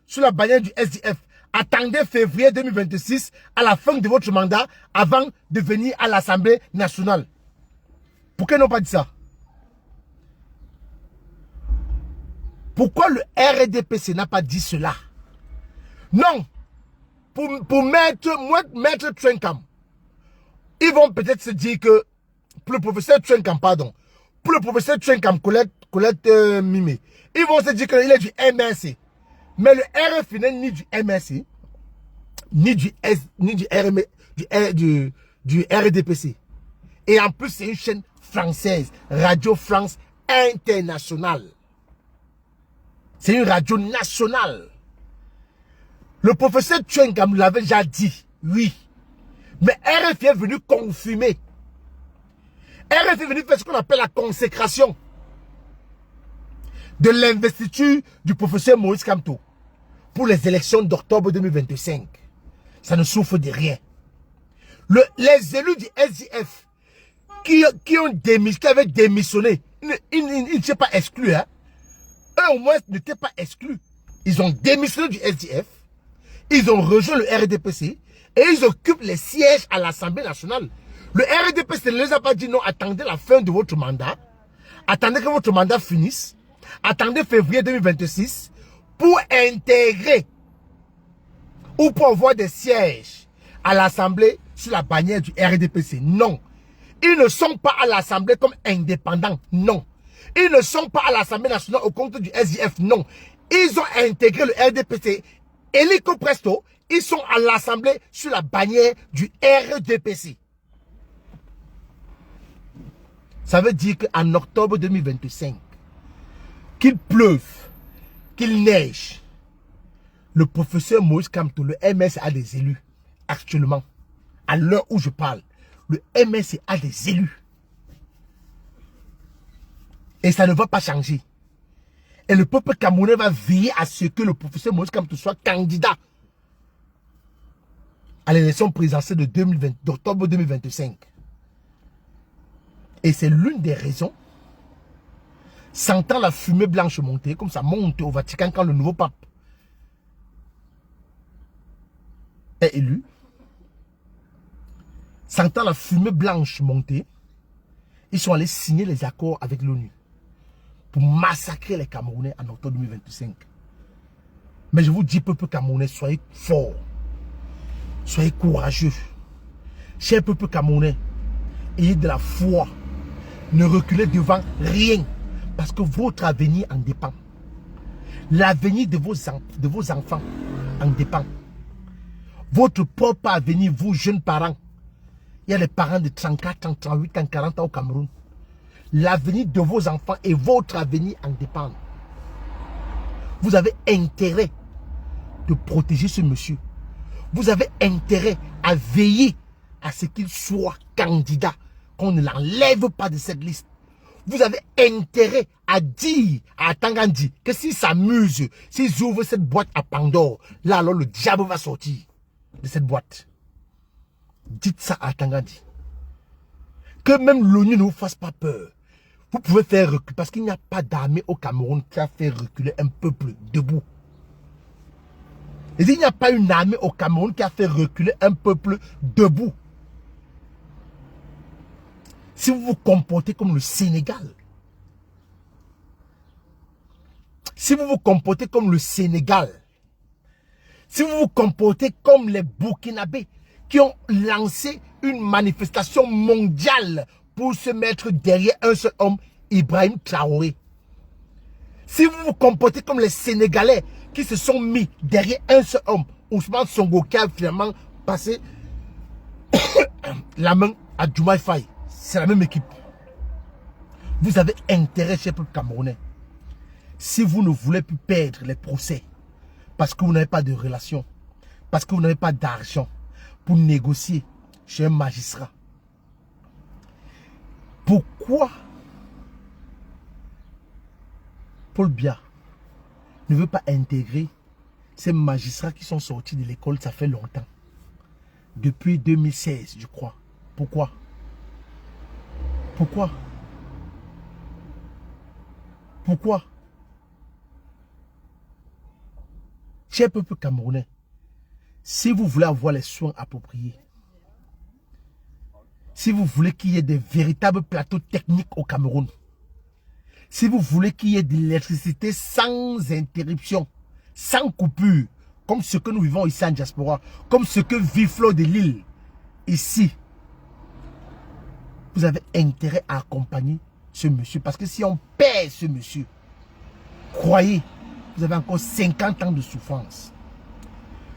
sur la bannière du SDF. Attendez février 2026 à la fin de votre mandat avant de venir à l'Assemblée nationale. Pourquoi ils n'ont pas dit ça? Pourquoi le RDPC n'a pas dit cela? Non. Pour mettre Trenkam, ils vont peut-être se dire que pour le professeur Trenkam, pardon, pour le professeur Trenkam, Colette Mimé, ils vont se dire qu'il est du MRC. Mais le RFI n'est ni du MRC, ni du RDPC. Et en plus, c'est une chaîne française, Radio France Internationale. C'est une radio nationale. Le professeur Trenkam l'avait déjà dit, oui. Mais RFI est venu confirmer. RFI est venu faire ce qu'on appelle la consécration de l'investiture du professeur Moïse Kamto pour les élections d'octobre 2025. Ça ne souffre de rien. Les élus du SDF qui avaient démissionné, ils n'étaient pas exclus. Hein? Eux au moins n'étaient pas exclus. Ils ont démissionné du SDF, ils ont rejoint le RDPC et ils occupent les sièges à l'Assemblée nationale. Le RDPC ne les a pas dit non, attendez la fin de votre mandat, attendez que votre mandat finisse, attendez février 2026 pour intégrer ou pour avoir des sièges à l'Assemblée sur la bannière du RDPC. Non. Ils ne sont pas à l'Assemblée comme indépendants. Non. Ils ne sont pas à l'Assemblée nationale au compte du SDF. Non. Ils ont intégré le RDPC. Hélico presto, ils sont à l'Assemblée sur la bannière du RDPC. Ça veut dire qu'en octobre 2025, qu'il pleuve, qu'il neige, le professeur Moïse Kamto, le MS a des élus. Actuellement, à l'heure où je parle, le MS a des élus. Et ça ne va pas changer. Et le peuple camerounais va veiller à ce que le professeur Moïse Kamto soit candidat à l'élection présidentielle d'octobre 2025. Et c'est l'une des raisons, sentant la fumée blanche monter, comme ça monte au Vatican quand le nouveau pape est élu, sentant la fumée blanche monter, ils sont allés signer les accords avec l'ONU pour massacrer les Camerounais en octobre 2025. Mais je vous dis, peuple camerounais, soyez forts. Soyez courageux. Cher peuple camerounais, ayez de la foi. Ne reculez devant rien. Parce que votre avenir en dépend. L'avenir de vos enfants en dépend. Votre propre avenir, vous jeunes parents. Il y a les parents de 34 ans, 38 ans, 40 ans au Cameroun. L'avenir de vos enfants et votre avenir en dépendent. Vous avez intérêt de protéger ce monsieur. Vous avez intérêt à veiller à ce qu'il soit candidat, qu'on ne l'enlève pas de cette liste. Vous avez intérêt à dire à Tangandi que s'il s'amuse, s'ils ouvrent cette boîte à Pandore, là alors le diable va sortir de cette boîte. Dites ça à Tangandi. Que même l'ONU ne vous fasse pas peur. Vous pouvez faire reculer, parce qu'il n'y a pas d'armée au Cameroun qui a fait reculer un peuple debout. Et il n'y a pas une armée au Cameroun qui a fait reculer un peuple debout. Si vous vous comportez comme le Sénégal, si vous vous comportez comme le Sénégal, si vous vous comportez comme les Burkinabés qui ont lancé une manifestation mondiale pour se mettre derrière un seul homme, Ibrahim Traoré. Si vous vous comportez comme les Sénégalais qui se sont mis derrière un seul homme, Ousmane Sonko qui a finalement passé la main à Diomaye Faye, c'est la même équipe. Vous avez intérêt chez le peuple camerounais. Si vous ne voulez plus perdre les procès, parce que vous n'avez pas de relation, parce que vous n'avez pas d'argent pour négocier chez un magistrat, pourquoi Paul Biya ne veut pas intégrer ces magistrats qui sont sortis de l'école, ça fait longtemps. Depuis 2016, je crois. Pourquoi? Pourquoi? Pourquoi? Cher peuple camerounais, si vous voulez avoir les soins appropriés, si vous voulez qu'il y ait des véritables plateaux techniques au Cameroun, si vous voulez qu'il y ait de l'électricité sans interruption, sans coupure, comme ce que nous vivons ici en diaspora, comme ce que vit Flo de Lille, ici, vous avez intérêt à accompagner ce monsieur. Parce que si on perd ce monsieur, croyez, vous avez encore 50 ans de souffrance.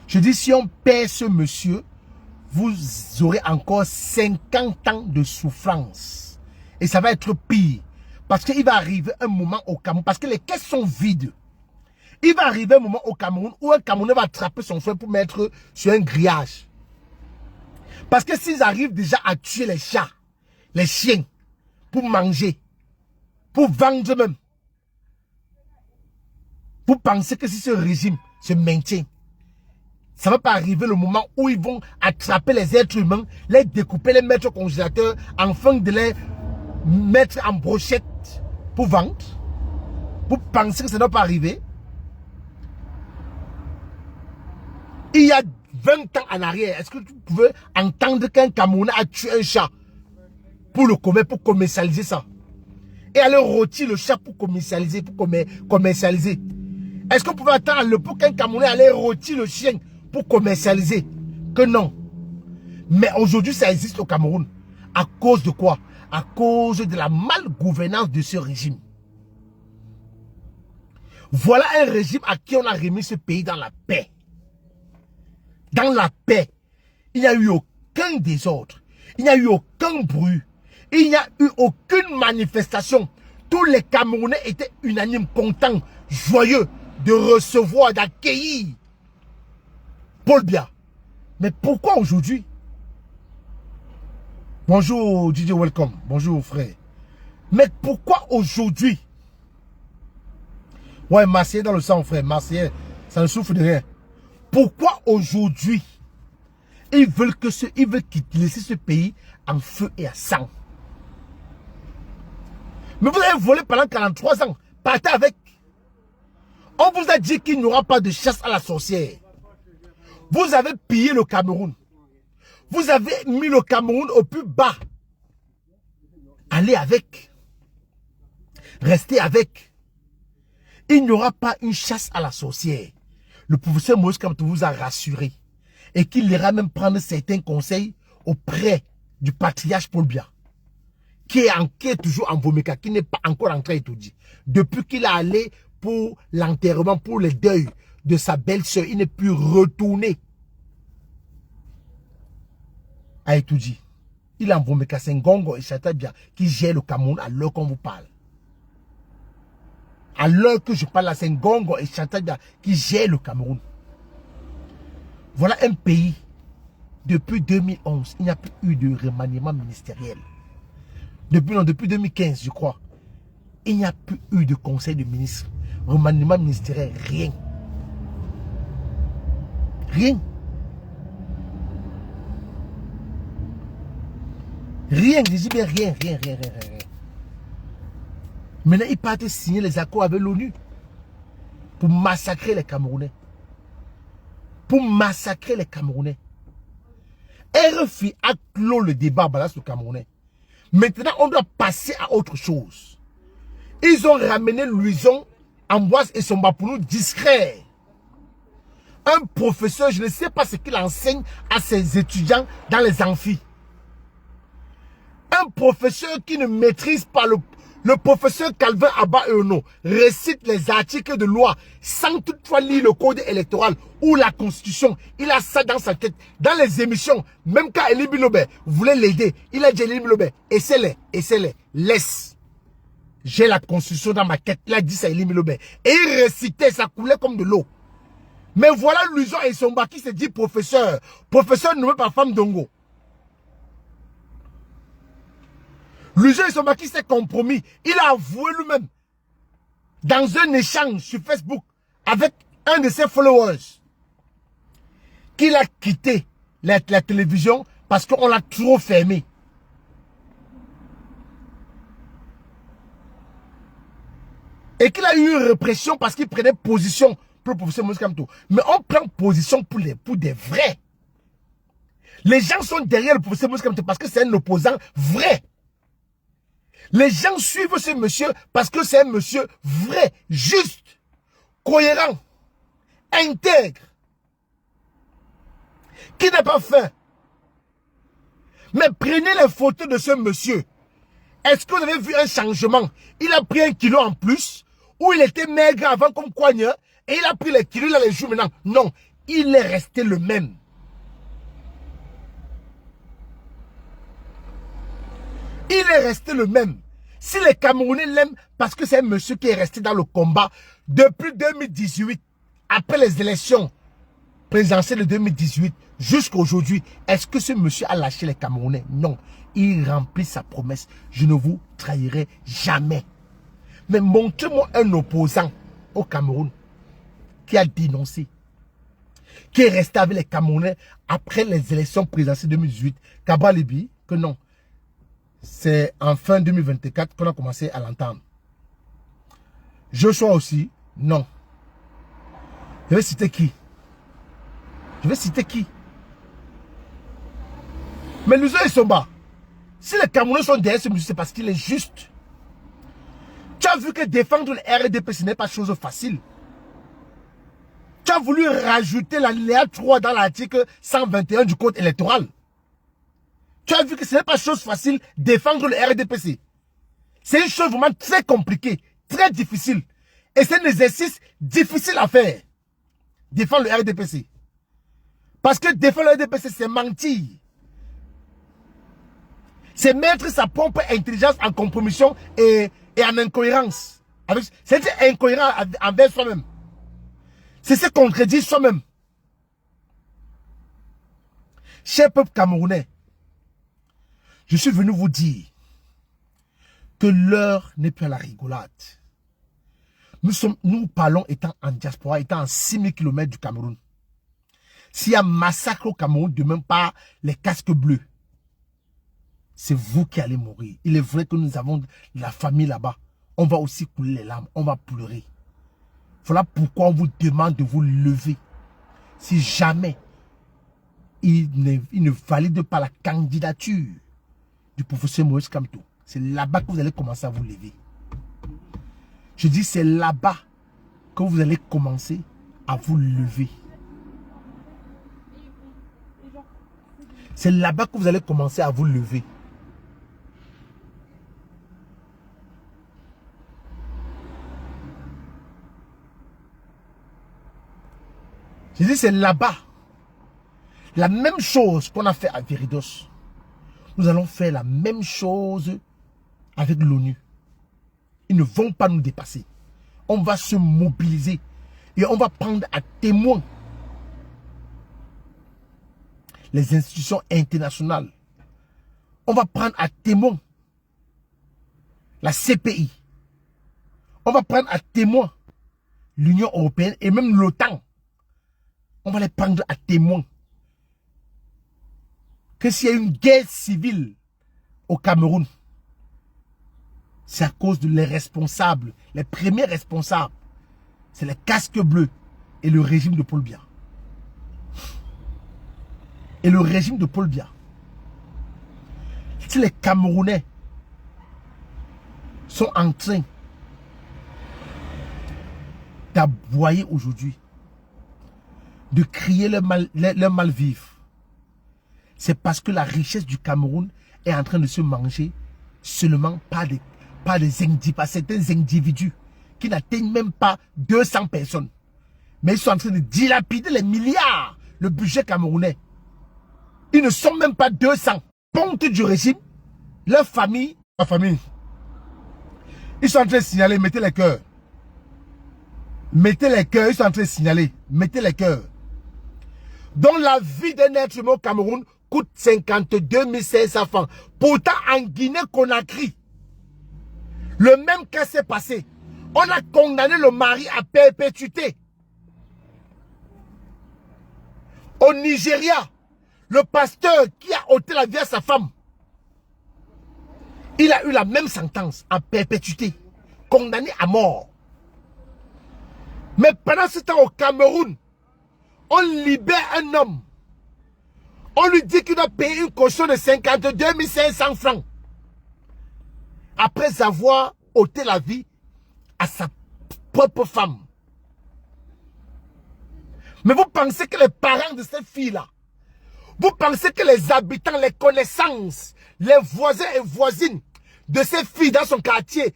Je dis, si on perd ce monsieur, vous aurez encore 50 ans de souffrance. Et ça va être pire. Parce qu'il va arriver un moment au Cameroun, parce que les caisses sont vides. Il va arriver un moment au Cameroun où un Camerounais va attraper son frère pour mettre sur un grillage. Parce que s'ils arrivent déjà à tuer les chats, les chiens, pour manger, pour vendre même, vous pensez que si ce régime se maintient, ça ne va pas arriver le moment où ils vont attraper les êtres humains, les découper, les mettre au congélateur, afin de les mettre en brochette pour vendre? Vous pensez que ça ne doit pas arriver? Il y a 20 ans en arrière, est-ce que vous pouvez entendre qu'un Camerounais a tué un chat pour le commerce, pour commercialiser ça? Et aller rôtir le chat pour commercialiser, Est-ce que vous pouvez attendre à l'époque qu'un Camerounais allait rôtir le chien pour commercialiser? Que non. Mais aujourd'hui, ça existe au Cameroun. À cause de quoi? À cause de la malgouvernance de ce régime. Voilà un régime à qui on a remis ce pays dans la paix. Dans la paix, il n'y a eu aucun désordre. Il n'y a eu aucun bruit. Il n'y a eu aucune manifestation. Tous les Camerounais étaient unanimes, contents, joyeux de recevoir, d'accueillir Paul Biya. Mais pourquoi aujourd'hui? Bonjour DJ, welcome. Bonjour frère. Mais pourquoi aujourd'hui? Ouais, Marseillais dans le sang frère. Marseillais, ça ne souffre de rien. Pourquoi aujourd'hui ils veulent laisser ce pays en feu et à sang? Mais vous avez volé pendant 43 ans. Partez avec. On vous a dit qu'il n'y aura pas de chasse à la sorcière. Vous avez pillé le Cameroun. Vous avez mis le Cameroun au plus bas. Allez avec. Restez avec. Il n'y aura pas une chasse à la sorcière. Le professeur Moïse Kamto vous a rassuré. Et qu'il ira même prendre certains conseils auprès du patriarche Paul Biya. Qui est toujours en Vomeka, qui n'est pas encore entré à étudier. Depuis qu'il est allé pour l'enterrement, pour le deuil de sa belle-sœur, il n'est plus retourné à étudier. Il est en Vomeka, c'est Ngongo et Chatabia qui gère le Cameroun à l'heure qu'on vous parle. À l'heure que je parle là, c'est Ngongo et Chatabia qui gère le Cameroun. Voilà un pays, depuis 2011, il n'y a plus eu de remaniement ministériel. Depuis 2015, je crois. Il n'y a plus eu de conseil de ministre. Remaniement ministériel, rien. Rien. Rien, je dis bien rien. Maintenant, ils partent signer les accords avec l'ONU pour massacrer les Camerounais. RFI a clos le débat sur le Camerounais. Maintenant, on doit passer à autre chose. Ils ont ramené Louison, Ambroise et Somba pour nous discrets. Un professeur, je ne sais pas ce qu'il enseigne à ses étudiants dans les amphis. Un professeur qui ne maîtrise pas le professeur Calvin Abba Euno récite les articles de loi sans toutefois lire le code électoral ou la constitution. Il a ça dans sa tête. Dans les émissions, même quand Elie Bilobé voulait l'aider, il a dit Elie Bilobé, essaie-les, laisse. J'ai la constitution dans ma tête. Il a dit ça à Elie Bilobé. Et il récitait, ça coulait comme de l'eau. Mais voilà Louison et Somba qui se dit professeur. Professeur nommé par Femme Dongo. Louison et Somba qui s'est compromis. Il a avoué lui-même dans un échange sur Facebook avec un de ses followers qu'il a quitté la télévision parce qu'on l'a trop fermé. Et qu'il a eu une répression parce qu'il prenait position pour le professeur Moïse Kamto. Mais on prend position pour des vrais. Les gens sont derrière le professeur Moïse Kamto parce que c'est un opposant vrai. Les gens suivent ce monsieur parce que c'est un monsieur vrai, juste, cohérent, intègre, qui n'a pas faim. Mais prenez les photos de ce monsieur. Est-ce que vous avez vu un changement? Il a pris 1 kilo en plus, ou il était maigre avant comme Kouagne, et il a pris les kilos dans les jours maintenant. Non, il est resté le même. Il est resté le même. Si les Camerounais l'aiment, parce que c'est un monsieur qui est resté dans le combat depuis 2018, après les élections présidentielles de 2018, jusqu'à aujourd'hui, est-ce que ce monsieur a lâché les Camerounais? Non. Il remplit sa promesse. Je ne vous trahirai jamais. Mais montrez-moi un opposant au Cameroun qui a dénoncé, qui est resté avec les Camerounais après les élections présidentielles 2018. Kabra Libi, que non. C'est en fin 2024 qu'on a commencé à l'entendre. Joshua aussi, non. Je vais citer qui? Mais Louison et Somba, si les Camerounais sont derrière ce monsieur, c'est parce qu'il est juste. Tu as vu que défendre le RDP, ce n'est pas chose facile. Tu as voulu rajouter l'alinéa 3 dans l'article 121 du code électoral. Tu as vu que ce n'est pas chose facile défendre le RDPC. C'est une chose vraiment très compliquée, très difficile. Et c'est un exercice difficile à faire. Défendre le RDPC. Parce que défendre le RDPC, c'est mentir. C'est mettre sa propre intelligence en compromission et en incohérence. C'est incohérent envers soi-même. C'est se contredire soi-même. Cher peuple camerounais, je suis venu vous dire que l'heure n'est plus à la rigolade. Nous parlons étant en diaspora, étant à 6000 km du Cameroun. S'il y a massacre au Cameroun, demain par les casques bleus, c'est vous qui allez mourir. Il est vrai que nous avons la famille là-bas. On va aussi couler les larmes, on va pleurer. Voilà pourquoi on vous demande de vous lever. Si jamais il ne valide pas la candidature du professeur Moïse Kamto, c'est là-bas que vous allez commencer à vous lever. Je dis c'est là-bas que vous allez commencer à vous lever. C'est là-bas que vous allez commencer à vous lever. Je dis, c'est là-bas. La même chose qu'on a fait à Viridos. Nous allons faire la même chose avec l'ONU. Ils ne vont pas nous dépasser. On va se mobiliser et on va prendre à témoin les institutions internationales. On va prendre à témoin la CPI. On va prendre à témoin l'Union européenne et même l'OTAN. On va les prendre à témoin que s'il y a une guerre civile au Cameroun, c'est à cause de les responsables, les premiers responsables, c'est les casques bleus et le régime de Paul Biya. Et le régime de Paul Biya. Si les Camerounais sont en train d'aboyer aujourd'hui, de crier leur mal-vivre, c'est parce que la richesse du Cameroun est en train de se manger seulement par certains individus qui n'atteignent même pas 200 personnes. Mais ils sont en train de dilapider les milliards, le budget camerounais. Ils ne sont même pas 200. Ponte du régime, leur famille, la famille, ils sont en train de signaler, mettez les cœurs. Mettez les cœurs, ils sont en train de signaler, mettez les cœurs. Dont la vie d'un être humain au Cameroun coûte 52 500 francs. Pourtant, en Guinée-Conakry, le même cas s'est passé. On a condamné le mari à perpétuité. Au Nigeria, le pasteur qui a ôté la vie à sa femme, il a eu la même sentence à perpétuité, condamné à mort. Mais pendant ce temps au Cameroun, on libère un homme. On lui dit qu'il doit payer une caution de 52 500 francs. Après avoir ôté la vie à sa propre femme. Mais vous pensez que les parents de cette fille-là, vous pensez que les habitants, les connaissances, les voisins et voisines de ces filles dans son quartier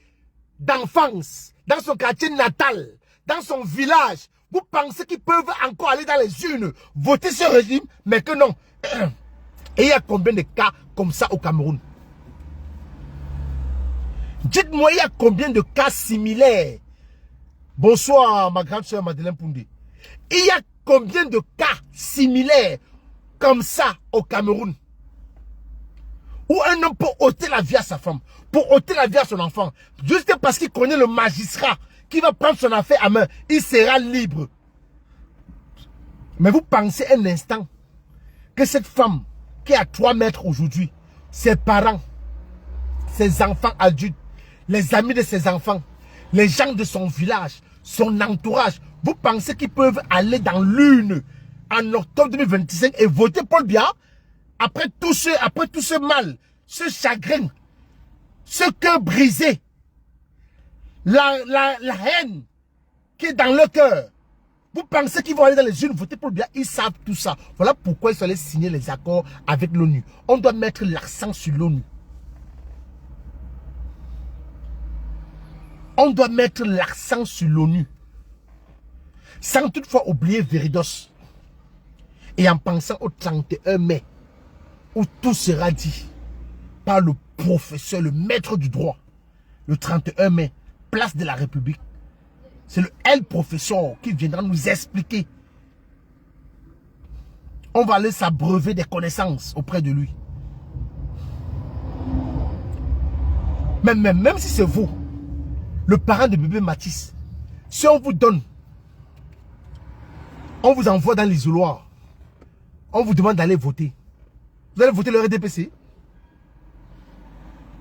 d'enfance, dans son quartier natal, dans son village, vous pensez qu'ils peuvent encore aller dans les urnes, voter ce régime, mais que non. Et il y a combien de cas comme ça au Cameroun? Dites-moi, il y a combien de cas similaires? Bonsoir, ma grande soeur Madeleine Poundé. Il y a combien de cas similaires comme ça au Cameroun? Où un homme peut ôter la vie à sa femme, pour ôter la vie à son enfant, juste parce qu'il connaît le magistrat qui va prendre son affaire à main, il sera libre. Mais vous pensez un instant que cette femme qui a 3 mètres aujourd'hui, ses parents, ses enfants adultes, les amis de ses enfants, les gens de son village, son entourage, vous pensez qu'ils peuvent aller dans l'urne en octobre 2025 et voter Paul Biya après tout ce mal, ce chagrin, ce cœur brisé, la haine qui est dans leur cœur? Vous pensez qu'ils vont aller dans les urnes voter Paul Biya? Ils savent tout ça. Voilà pourquoi ils sont allés signer les accords avec l'ONU. On doit mettre l'accent sur l'ONU. On doit mettre l'accent sur l'ONU. Sans toutefois oublier Viridos. Et en pensant au 31 mai, où tout sera dit par le professeur, le maître du droit. Le 31 mai, place de la République. C'est le L professeur qui viendra nous expliquer. On va aller s'abreuver des connaissances auprès de lui. Même si c'est vous, le parent de bébé Mathis, si on vous donne, on vous envoie dans l'isoloir, on vous demande d'aller voter. Vous allez voter le RDPC?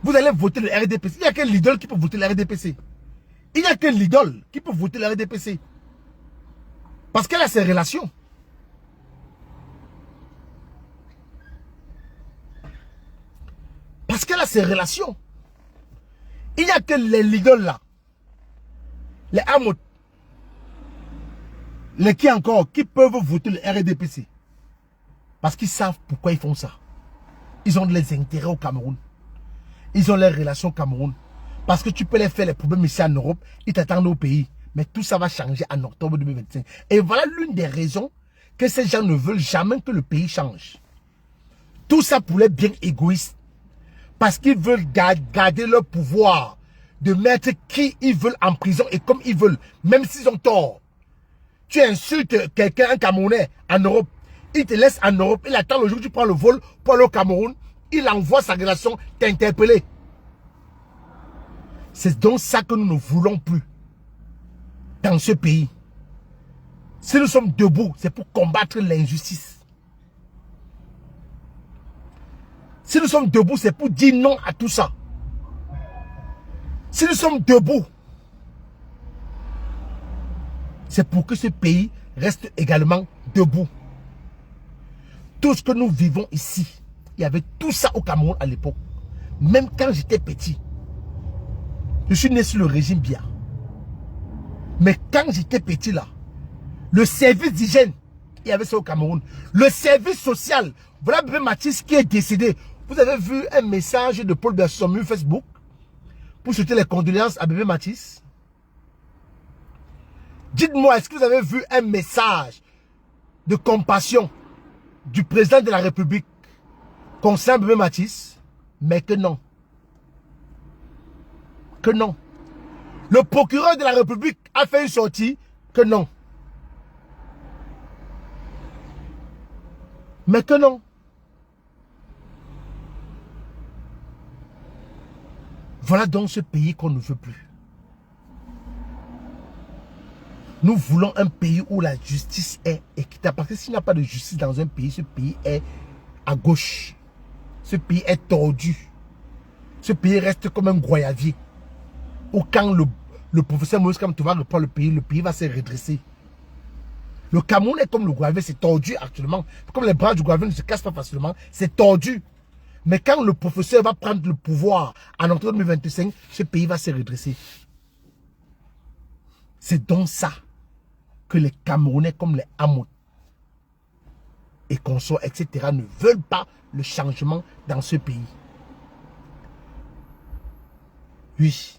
Vous allez voter le RDPC. Il n'y a qu'un leader qui peut voter le RDPC. Il n'y a qu'un leader qui peut voter le RDPC. Parce qu'elle a ses relations. Parce qu'elle a ses relations. Il n'y a que les leaders là. Les Hamout. Les qui encore, qui peuvent voter le RDPC. Parce qu'ils savent pourquoi ils font ça. Ils ont les intérêts au Cameroun. Ils ont les relations au Cameroun. Parce que tu peux les faire les problèmes ici en Europe, ils t'attendent au pays. Mais tout ça va changer en octobre 2025. Et voilà l'une des raisons que ces gens ne veulent jamais que le pays change. Tout ça pour les biens égoïstes. Parce qu'ils veulent garder leur pouvoir. De mettre qui ils veulent en prison et comme ils veulent. Même s'ils ont tort. Tu insultes quelqu'un, un Camerounais, en Europe. Il te laisse en Europe. Il attend le jour où tu prends le vol pour aller au Cameroun. Il envoie sa relation t'interpeller. C'est donc ça que nous ne voulons plus. Dans ce pays. Si nous sommes debout, c'est pour combattre l'injustice. Si nous sommes debout, c'est pour dire non à tout ça. Si nous sommes debout, c'est pour que ce pays reste également debout. Tout ce que nous vivons ici, il y avait tout ça au Cameroun à l'époque. Même quand j'étais petit. Je suis né sous le régime Biya. Mais quand j'étais petit là, le service d'hygiène, il y avait ça au Cameroun. Le service social, voilà Bébé Mathis qui est décédé. Vous avez vu un message de Paul Biya sur mon Facebook pour souhaiter les condoléances à Bébé Mathis? Dites-moi, est-ce que vous avez vu un message de compassion du président de la République concernant Bébé Mathis? Mais que non. Que non. Le procureur de la République a fait une sortie que non. Mais que non. Voilà donc ce pays qu'on ne veut plus. Nous voulons un pays où la justice est équitable. Parce que s'il n'y a pas de justice dans un pays, ce pays est à gauche. Ce pays est tordu. Ce pays reste comme un goyavier. Ou quand le professeur Moïse Kamto va reprendre le pays va se redresser. Le Cameroun est comme le goyavier, c'est tordu actuellement. Comme les bras du goyavier ne se cassent pas facilement, c'est tordu. Mais quand le professeur va prendre le pouvoir en octobre 2025, ce pays va se redresser. C'est donc ça que les Camerounais comme les Hamout et consorts, etc. ne veulent pas le changement dans ce pays. Oui.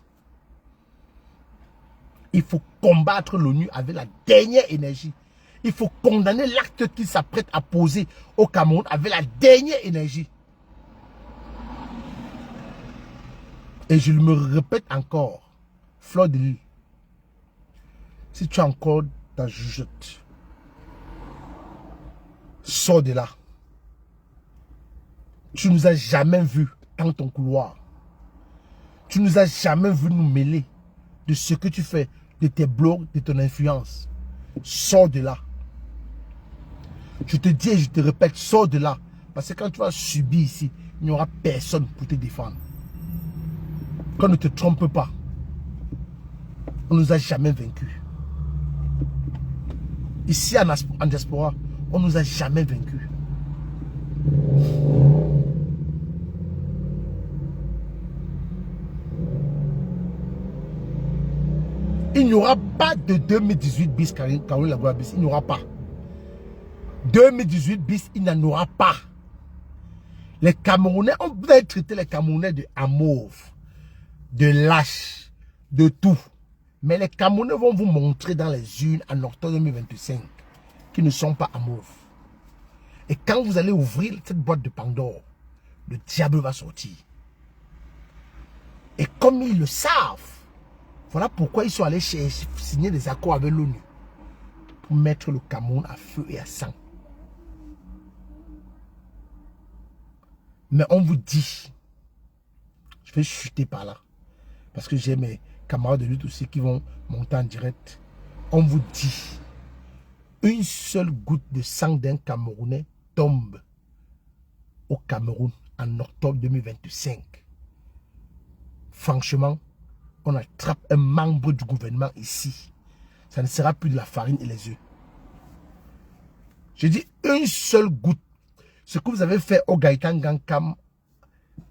Il faut combattre l'ONU avec la dernière énergie. Il faut condamner l'acte qui s'apprête à poser au Cameroun avec la dernière énergie. Et je me répète encore, Fleur de Lys, si tu as encore ta jugeote, sors de là. Tu nous as jamais vus dans ton couloir. Tu nous as jamais vu nous mêler de ce que tu fais, de tes blogs, de ton influence. Sors de là. Je te dis et je te répète, sors de là. Parce que quand tu vas subir ici, il n'y aura personne pour te défendre. Qu'on ne te trompe pas. On ne nous a jamais vaincus. Ici en diaspora, on ne nous a jamais vaincus. Il n'y aura pas de 2018 bis Caroline Lagoa bis. Il n'y aura pas. 2018 bis, il n'en aura pas. Les Camerounais, on peut traiter les Camerounais de amauve, de lâche, de tout. Mais les Camerounais vont vous montrer dans les urnes en octobre 2025 qu'ils ne sont pas amauves. Et quand vous allez ouvrir cette boîte de Pandore, le diable va sortir. Et comme ils le savent, voilà pourquoi ils sont allés signer des accords avec l'ONU. Pour mettre le Cameroun à feu et à sang. Mais on vous dit, je vais chuter par là. Parce que j'ai mes camarades de lutte aussi qui vont monter en direct. On vous dit, une seule goutte de sang d'un Camerounais tombe au Cameroun en octobre 2025. Franchement, on attrape un membre du gouvernement ici. Ça ne sera plus de la farine et les œufs. Je dis une seule goutte. Ce que vous avez fait au Gaëtan Gankam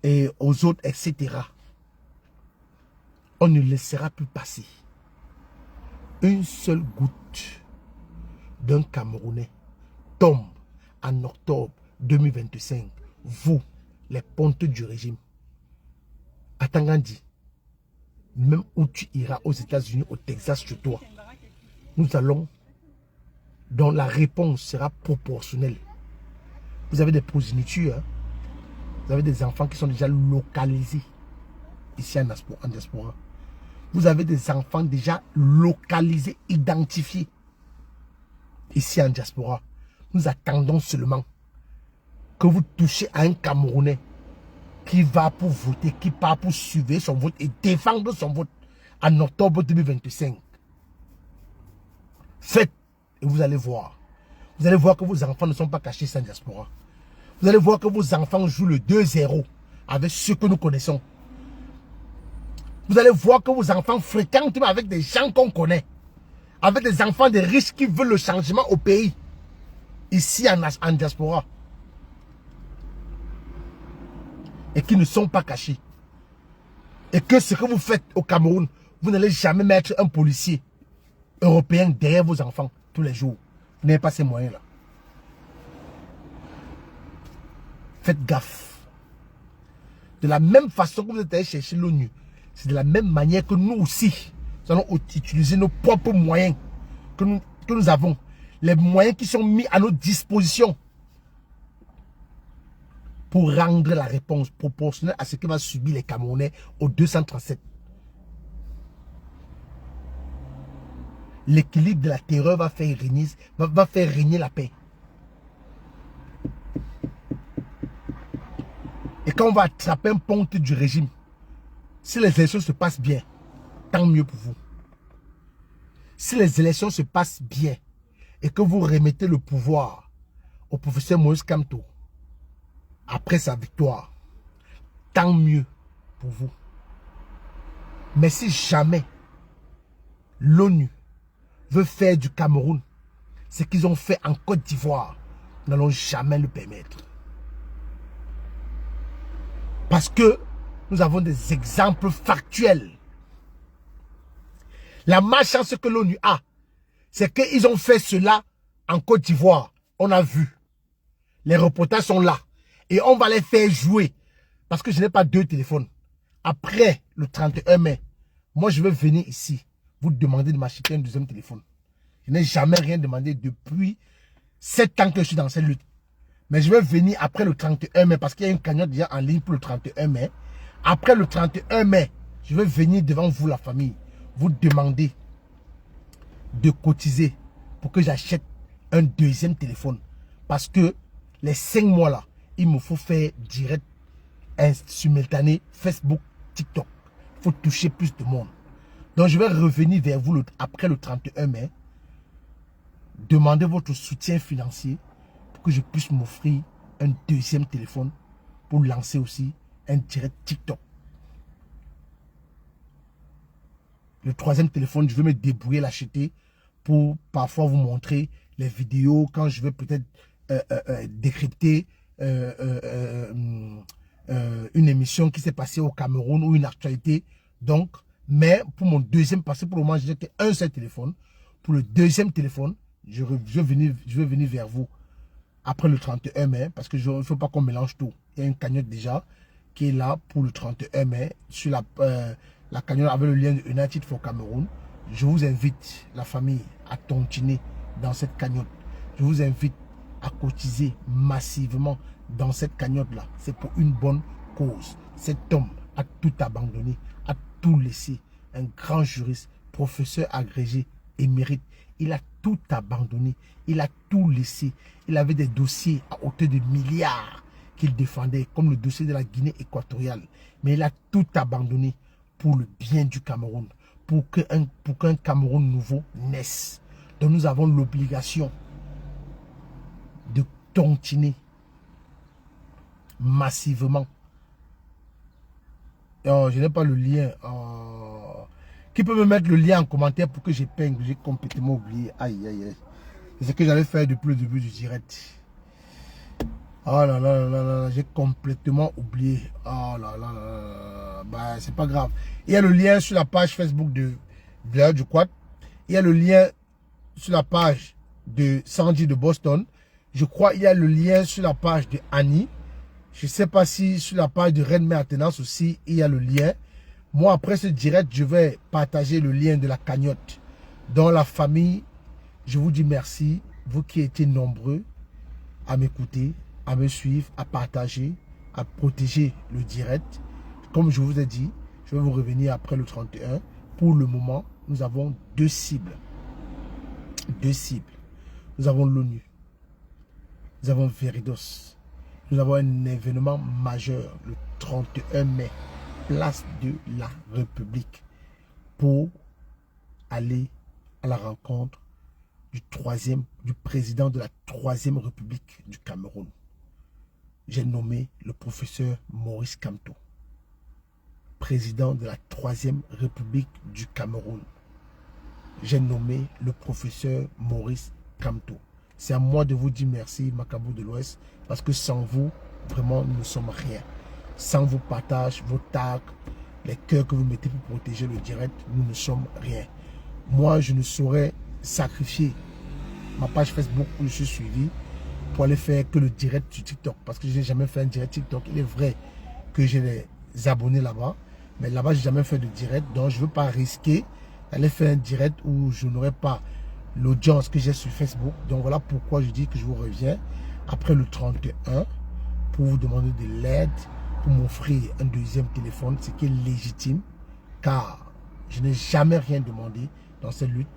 et aux autres, etc. On ne laissera plus passer. Une seule goutte. d'un Camerounais tombe en octobre 2025, vous, les pontes du régime, à Tangandi, même où tu iras aux États-Unis, au Texas, chez toi, nous allons, dont la réponse sera proportionnelle. Vous avez des prosélytures, hein? Vous avez des enfants qui sont déjà localisés ici en diaspora. Vous avez des enfants déjà localisés, identifiés ici en diaspora. Nous attendons seulement que vous touchiez à un Camerounais qui va pour voter, qui part pour suivre son vote et défendre son vote en octobre 2025. Faites et vous allez voir. Vous allez voir que vos enfants ne sont pas cachés sans diaspora. Vous allez voir que vos enfants jouent le 2-0 avec ceux que nous connaissons. Vous allez voir que vos enfants fréquentent avec des gens qu'on connaît. Avec des enfants des riches qui veulent le changement au pays. Ici en diaspora. Et qui ne sont pas cachés. Et que ce que vous faites au Cameroun, vous n'allez jamais mettre un policier européen derrière vos enfants tous les jours. Vous n'avez pas ces moyens-là. Faites gaffe. De la même façon que vous êtes allé chercher l'ONU, c'est de la même manière que nous aussi, nous allons utiliser nos propres moyens que nous avons. Les moyens qui sont mis à notre disposition pour rendre la réponse proportionnelle à ce que va subir les Camerounais au 237. L'équilibre de la terreur va faire régner la paix. Et quand on va attraper un ponte du régime, si les élections se passent bien, tant mieux pour vous. Si les élections se passent bien et que vous remettez le pouvoir au professeur Moïse Kamto après sa victoire, tant mieux pour vous. Mais si jamais l'ONU veut faire du Cameroun ce qu'ils ont fait en Côte d'Ivoire, nous n'allons jamais le permettre. Parce que nous avons des exemples factuels. La malchance que l'ONU a, c'est qu'ils ont fait cela en Côte d'Ivoire. On a vu. Les reportages sont là. Et on va les faire jouer. Parce que je n'ai pas 2 téléphones. Après le 31 mai, moi je vais venir ici vous demander de m'acheter un 2e téléphone. Je n'ai jamais rien demandé depuis 7 ans que je suis dans cette lutte. Mais je vais venir après le 31 mai parce qu'il y a une cagnotte déjà en ligne pour le 31 mai. Après le 31 mai, je vais venir devant vous, la famille, vous demander de cotiser pour que j'achète un 2e téléphone. Parce que les 5 mois là, il me faut faire direct, simultané, Facebook, TikTok. Il faut toucher plus de monde. Donc je vais revenir vers vous après le 31 mai. Demander votre soutien financier pour que je puisse m'offrir un 2e téléphone pour lancer aussi un direct TikTok. Le 3e téléphone, je vais me débrouiller à l'acheter pour parfois vous montrer les vidéos quand je vais peut-être décrypter une émission qui s'est passée au Cameroun ou une actualité. Donc, mais pour mon 2e, parce que pour le moment, j'ai qu'un seul téléphone. Pour le 2e téléphone, je vais venir vers vous après le 31 mai parce que il ne faut pas qu'on mélange tout. Il y a une cagnotte déjà qui est là pour le 31 mai sur la cagnotte avec le lien de United for Cameroun. Je vous invite, la famille, à tontiner dans cette cagnotte. Je vous invite à cotiser massivement dans cette cagnotte-là. C'est pour une bonne cause. Cet homme a tout abandonné, a tout laissé. Un grand juriste, professeur agrégé, émérite. Il a tout abandonné. Il a tout laissé. Il avait des dossiers à hauteur de milliards qu'il défendait, comme le dossier de la Guinée équatoriale. Mais il a tout abandonné pour le bien du Cameroun, pour qu'un Cameroun nouveau naisse. Donc nous avons l'obligation de tontiner massivement. Oh, je n'ai pas le lien. Oh. Qui peut me mettre le lien en commentaire pour que j'épingle? J'ai complètement oublié. Aïe, aïe, aïe. C'est ce que j'allais faire depuis le début du direct. Oh là là là là, j'ai complètement oublié. Oh là là là. Bah, c'est pas grave. Il y a le lien sur la page Facebook de Blair du Quad. Il y a le lien sur la page de Sandy de Boston. Je crois qu'il y a le lien sur la page de Annie. Je ne sais pas si sur la page de Red Maintenance aussi, il y a le lien. Moi, après ce direct, je vais partager le lien de la cagnotte. Dans la famille, je vous dis merci. Vous qui étiez nombreux à m'écouter, à me suivre, à partager, à protéger le direct. Comme je vous ai dit, je vais vous revenir après le 31. Pour le moment, nous avons deux cibles. Deux cibles. Nous avons l'ONU. Nous avons Veridos. Nous avons un événement majeur le 31 mai. Place de la République. Pour aller à la rencontre du président de la 3e République du Cameroun. J'ai nommé le professeur Maurice Kamto, président de la 3e République du Cameroun. J'ai nommé le professeur Maurice Kamto. C'est à moi de vous dire merci, Makabout de l'Ouest, parce que sans vous, vraiment, nous ne sommes rien. Sans vos partages, vos tags, les cœurs que vous mettez pour protéger le direct, nous ne sommes rien. Moi, je ne saurais sacrifier ma page Facebook où je suis suivi pour aller faire que le direct sur TikTok. Parce que je n'ai jamais fait un direct TikTok. Il est vrai que j'ai des abonnés là-bas. Mais là-bas, je n'ai jamais fait de direct. Donc, je ne veux pas risquer d'aller faire un direct où je n'aurai pas l'audience que j'ai sur Facebook. Donc, voilà pourquoi je dis que je vous reviens après le 31 pour vous demander de l'aide, pour m'offrir un deuxième téléphone, ce qui est légitime. Car je n'ai jamais rien demandé dans cette lutte.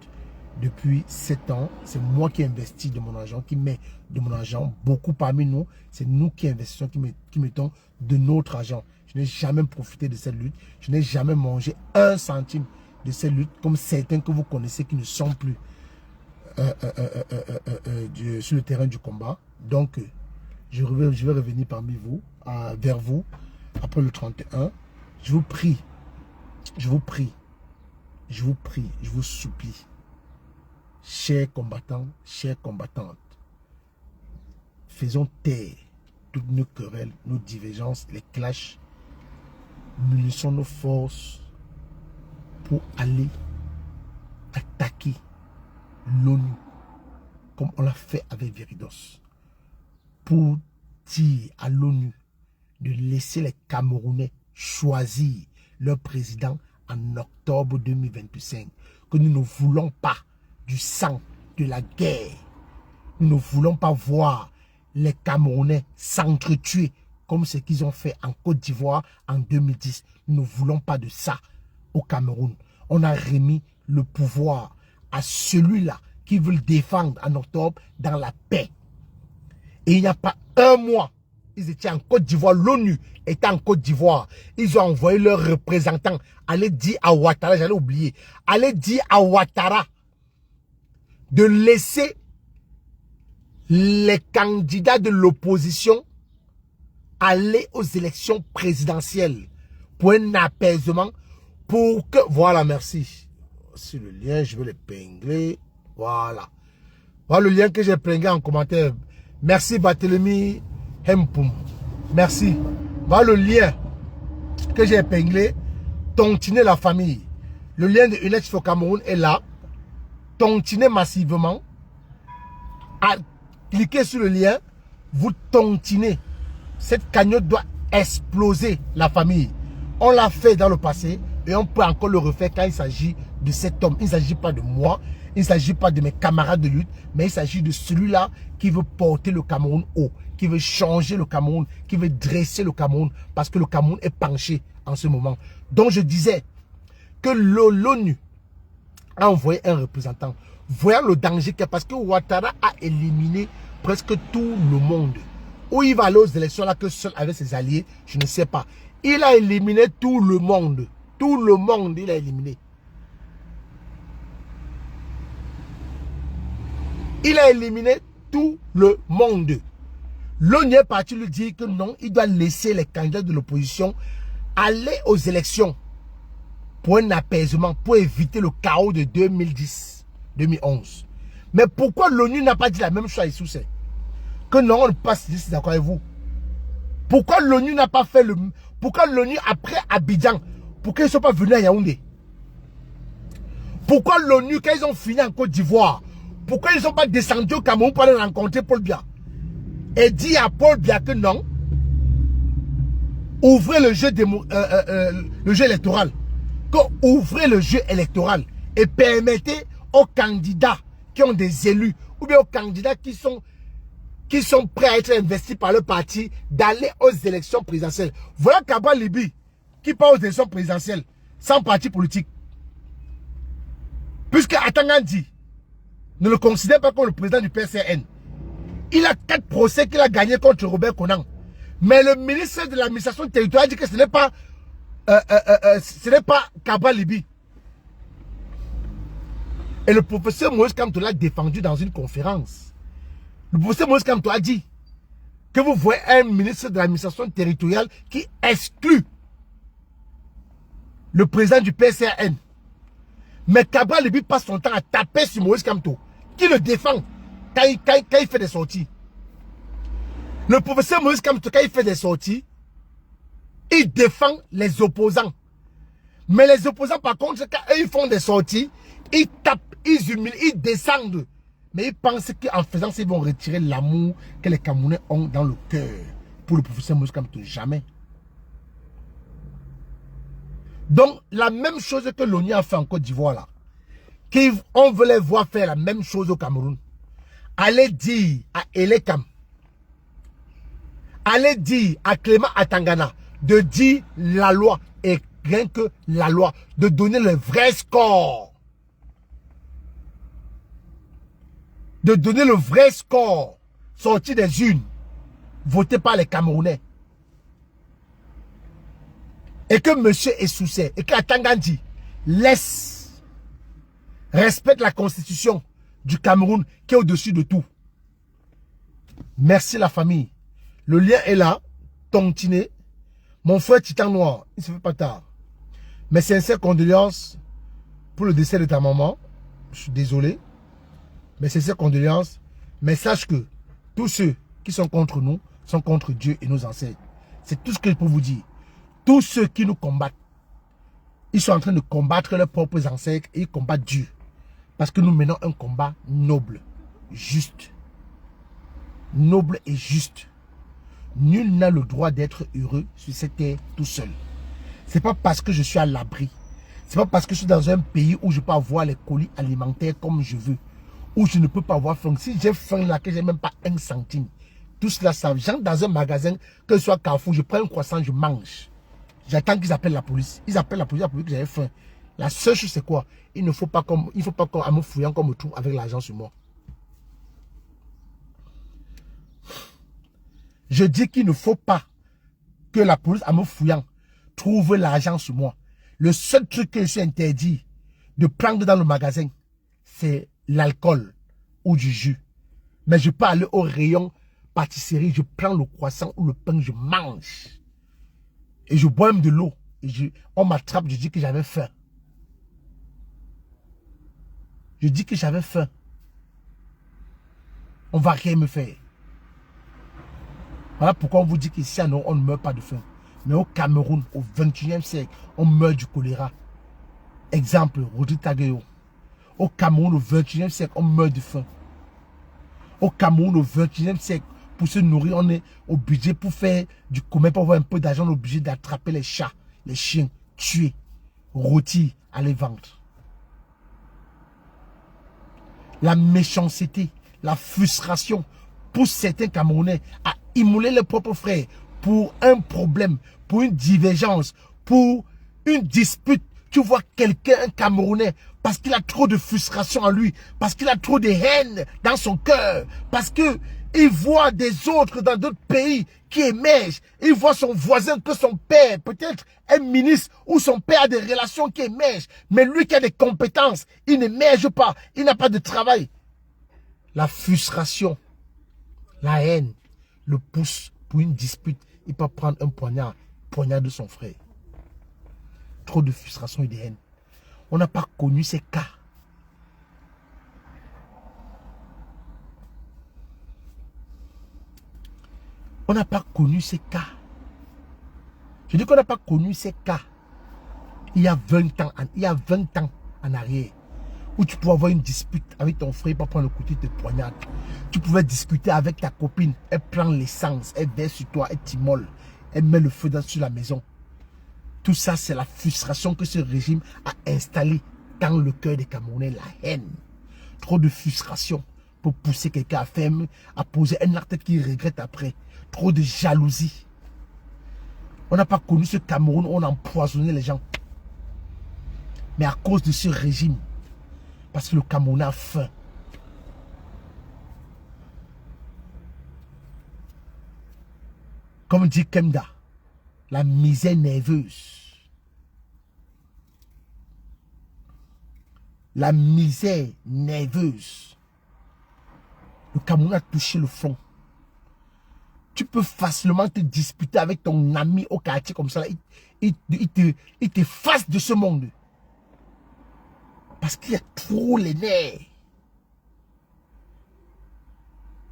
Depuis 7 ans, c'est moi qui investis de mon argent, qui met de mon argent. Beaucoup parmi nous, c'est nous qui investissons, qui mettons de notre argent. Je n'ai jamais profité de cette lutte. Je n'ai jamais mangé un centime de cette lutte, comme certains que vous connaissez qui ne sont plus sur le terrain du combat. Donc, je vais revenir parmi vous, vers vous, après le 31. Je vous prie, je vous prie, je vous prie, je vous supplie. Chers combattants, chères combattantes, faisons taire toutes nos querelles, nos divergences, les clashs. Munissons nos forces pour aller attaquer l'ONU, comme on l'a fait avec Veridos, pour dire à l'ONU de laisser les Camerounais choisir leur président en octobre 2025, que nous ne voulons pas du sang, de la guerre. Nous ne voulons pas voir les Camerounais s'entretuer comme ce qu'ils ont fait en Côte d'Ivoire en 2010. Nous ne voulons pas de ça au Cameroun. On a remis le pouvoir à celui-là qui veut le défendre en octobre dans la paix. Et il n'y a pas un mois, ils étaient en Côte d'Ivoire, l'ONU était en Côte d'Ivoire. Ils ont envoyé leurs représentants aller dire à Ouattara, j'allais oublier, aller dire à Ouattara de laisser les candidats de l'opposition aller aux élections présidentielles pour un apaisement, pour que... Voilà, merci. Sur le lien, je vais l'épingler. Voilà. Voilà le lien que j'ai épinglé en commentaire. Merci Barthélemy Hempoum. Merci. Voilà le lien que j'ai épinglé. Tontiner la famille. Le lien de UNEX for Cameroun est là. Tontiner massivement. Cliquez sur le lien. Vous tontinez. Cette cagnotte doit exploser la famille. On l'a fait dans le passé et on peut encore le refaire quand il s'agit de cet homme. Il ne s'agit pas de moi, il ne s'agit pas de mes camarades de lutte, mais il s'agit de celui-là qui veut porter le Cameroun haut, qui veut changer le Cameroun, qui veut dresser le Cameroun, parce que le Cameroun est penché en ce moment. Donc je disais que l'ONU a envoyé un représentant, voyant le danger qu'il y a, parce que Ouattara a éliminé presque tout le monde. Où il va aller aux élections là que seul avec ses alliés, je ne sais pas. Il a éliminé tout le monde. Tout le monde, il a éliminé. Il a éliminé tout le monde. L'ONU est parti lui dire que non, il doit laisser les candidats de l'opposition aller aux élections pour un apaisement, pour éviter le chaos de 2010-2011. Mais pourquoi l'ONU n'a pas dit la même chose à Issoussé? Que non, on ne passe pas d'accord avec vous. Pourquoi l'ONU n'a pas fait le... Pourquoi l'ONU, après Abidjan, pourquoi ils ne sont pas venus à Yaoundé? Pourquoi l'ONU, quand ils ont fini en Côte d'Ivoire, pourquoi ils ne sont pas descendus au Cameroun pour aller rencontrer Paul Biya et dire à Paul Biya que non, ouvrez le jeu, le jeu électoral, ouvrez le jeu électoral et permettez aux candidats qui ont des élus ou bien aux candidats qui sont prêts à être investis par le parti d'aller aux élections présidentielles. Voilà Cabral Libye qui part aux élections présidentielles sans parti politique. Puisque Atangandi ne le considère pas comme le président du PCN. Il a 4 procès qu'il a gagnés contre Robert Konan. Mais le ministre de l'administration territoriale dit que ce n'est pas Cabral Libye. Et le professeur Moïse Kamto l'a défendu dans une conférence. Le professeur Moïse Kamto a dit que vous voyez un ministre de l'administration territoriale qui exclut le président du PCN. Mais Cabral Libye passe son temps à taper sur Moïse Kamto, qui le défend quand il fait des sorties. Le professeur Moïse Kamto, quand il fait des sorties, il défend les opposants. Mais les opposants, par contre, quand ils font des sorties, ils tapent, ils humilient, ils descendent. Mais ils pensent qu'en faisant ça, ils vont retirer l'amour que les Camerounais ont dans le cœur. Pour le professeur Moïse Kamto, jamais. Donc, la même chose que l'ONU a fait en Côte d'Ivoire, là. On veut les voir faire la même chose au Cameroun. Allez dire à Elekam, allez dire à Clément Atangana de dire la loi et rien que la loi, de donner le vrai score. De donner le vrai score sorti des urnes, voté par les Camerounais. Et que monsieur est soucié, et qu'Atangandi respecte la constitution du Cameroun qui est au-dessus de tout. Merci la famille. Le lien est là. Tontiné. Mon frère Titan Noir, il ne se fait pas tard. Mes sincères condoléances pour le décès de ta maman. Je suis désolé. Mes sincères condoléances. Mais sache que tous ceux qui sont contre nous sont contre Dieu et nos ancêtres. C'est tout ce que je peux vous dire. Tous ceux qui nous combattent, ils sont en train de combattre leurs propres ancêtres et ils combattent Dieu. Parce que nous menons un combat noble, juste. Noble et juste. Nul n'a le droit d'être heureux sur cette terre tout seul. Ce n'est pas parce que je suis à l'abri. Ce n'est pas parce que je suis dans un pays où je peux avoir les colis alimentaires comme je veux. Où je ne peux pas avoir faim. Si j'ai faim là, que je n'ai même pas 1 centime. Tout cela, ça. J'entre dans un magasin, que ce soit Carrefour, je prends un croissant, je mange. J'attends qu'ils appellent la police. Ils appellent la police que j'avais faim. La seule chose, c'est quoi? Il ne faut pas qu'on me fouillant qu'on me trouve avec l'argent sur moi. Je dis qu'il ne faut pas que la police, en me fouillant, trouve l'argent sur moi. Le seul truc que je suis interdit de prendre dans le magasin, c'est l'alcool ou du jus. Mais je peux aller au rayon pâtisserie, je prends le croissant ou le pain, je mange. Et je bois même de l'eau. On m'attrape, je dis que j'avais faim. Je dis que j'avais faim. On ne va rien me faire. Voilà pourquoi on vous dit qu'ici, on ne meurt pas de faim. Mais au Cameroun, au 21e siècle, on meurt du choléra. Exemple, Rodrigue Tagueyo. Au Cameroun, au 21e siècle, on meurt de faim. Au Cameroun, au 21e siècle, pour se nourrir, on est obligé, pour faire du commerce, pour avoir un peu d'argent, on est obligé d'attraper les chats, les chiens, tuer, rôtir, aller vendre. La méchanceté, la frustration pousse certains Camerounais à immoler leurs propres frères pour un problème, pour une divergence, pour une dispute. Tu vois quelqu'un, un Camerounais, parce qu'il a trop de frustration en lui, parce qu'il a trop de haine dans son cœur, parce qu'il voit des autres dans d'autres pays qui émergent. Il voit son voisin, que son père, peut-être un ministre, ou son père a des relations qui émergent. Mais lui qui a des compétences, il n'émerge pas, il n'a pas de travail. La frustration, la haine, le pousse pour une dispute. Il peut prendre un poignard de son frère. Trop de frustration et de haine. On n'a pas connu ces cas. On n'a pas connu ces cas. Je dis qu'on n'a pas connu ces cas il y a 20 ans, en arrière. où tu pouvais avoir une dispute avec ton frère, pas prendre le couteau, te poignarde. Tu pouvais discuter avec ta copine, elle prend l'essence, elle verse sur toi, elle t'immole, elle met le feu sur la maison. Tout ça, c'est la frustration que ce régime a installée dans le cœur des Camerounais, la haine. Trop de frustration pour pousser quelqu'un à faire, à poser un acte qu'il regrette après. Trop de jalousie. On n'a pas connu ce Cameroun où on a empoisonné les gens. Mais à cause de ce régime, parce que le Cameroun a faim. Comme dit Kemda, la misère nerveuse. La misère nerveuse. Le Cameroun a touché le fond. Tu peux facilement te disputer avec ton ami au quartier comme ça. Il t'efface de ce monde. Parce qu'il y a trop les nerfs.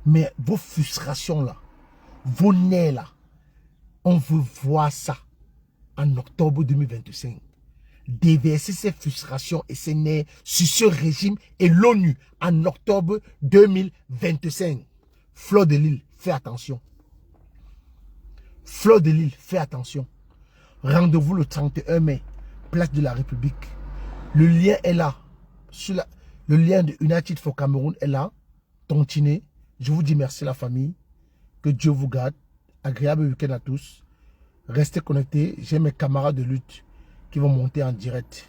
Mais vos frustrations là, vos nerfs là, on veut voir ça en octobre 2025. Déverser ces frustrations et ces nerfs sur ce régime et l'ONU en octobre 2025. Fleur de Lille, fais attention. Fleur de Lille, fais attention. Rendez-vous le 31 mai, place de la République. Le lien est là. Le lien de United for Cameroun est là. Tontiné. Je vous dis merci la famille. Que Dieu vous garde. Agréable week-end à tous. Restez connectés. J'ai mes camarades de lutte qui vont monter en direct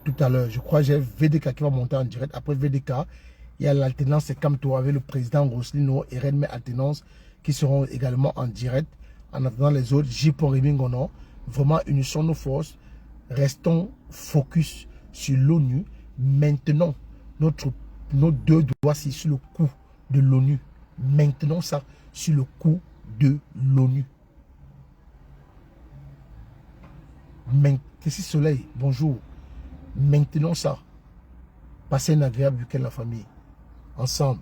tout à l'heure. Je crois que j'ai VDK qui va monter en direct. Après VDK, il y a l'alternance, c'est comme toi avec le président Roslino et Redme Alternance qui seront également en direct. En attendant les autres, J.P. Rimingono, vraiment unissons nos forces. Restons focus sur l'ONU. Maintenant, nos deux doigts sur le coup de l'ONU. Maintenons ça sur le coup de l'ONU. Tessie Soleil, bonjour. Maintenons ça. Passez un agréable week-end la famille. Ensemble.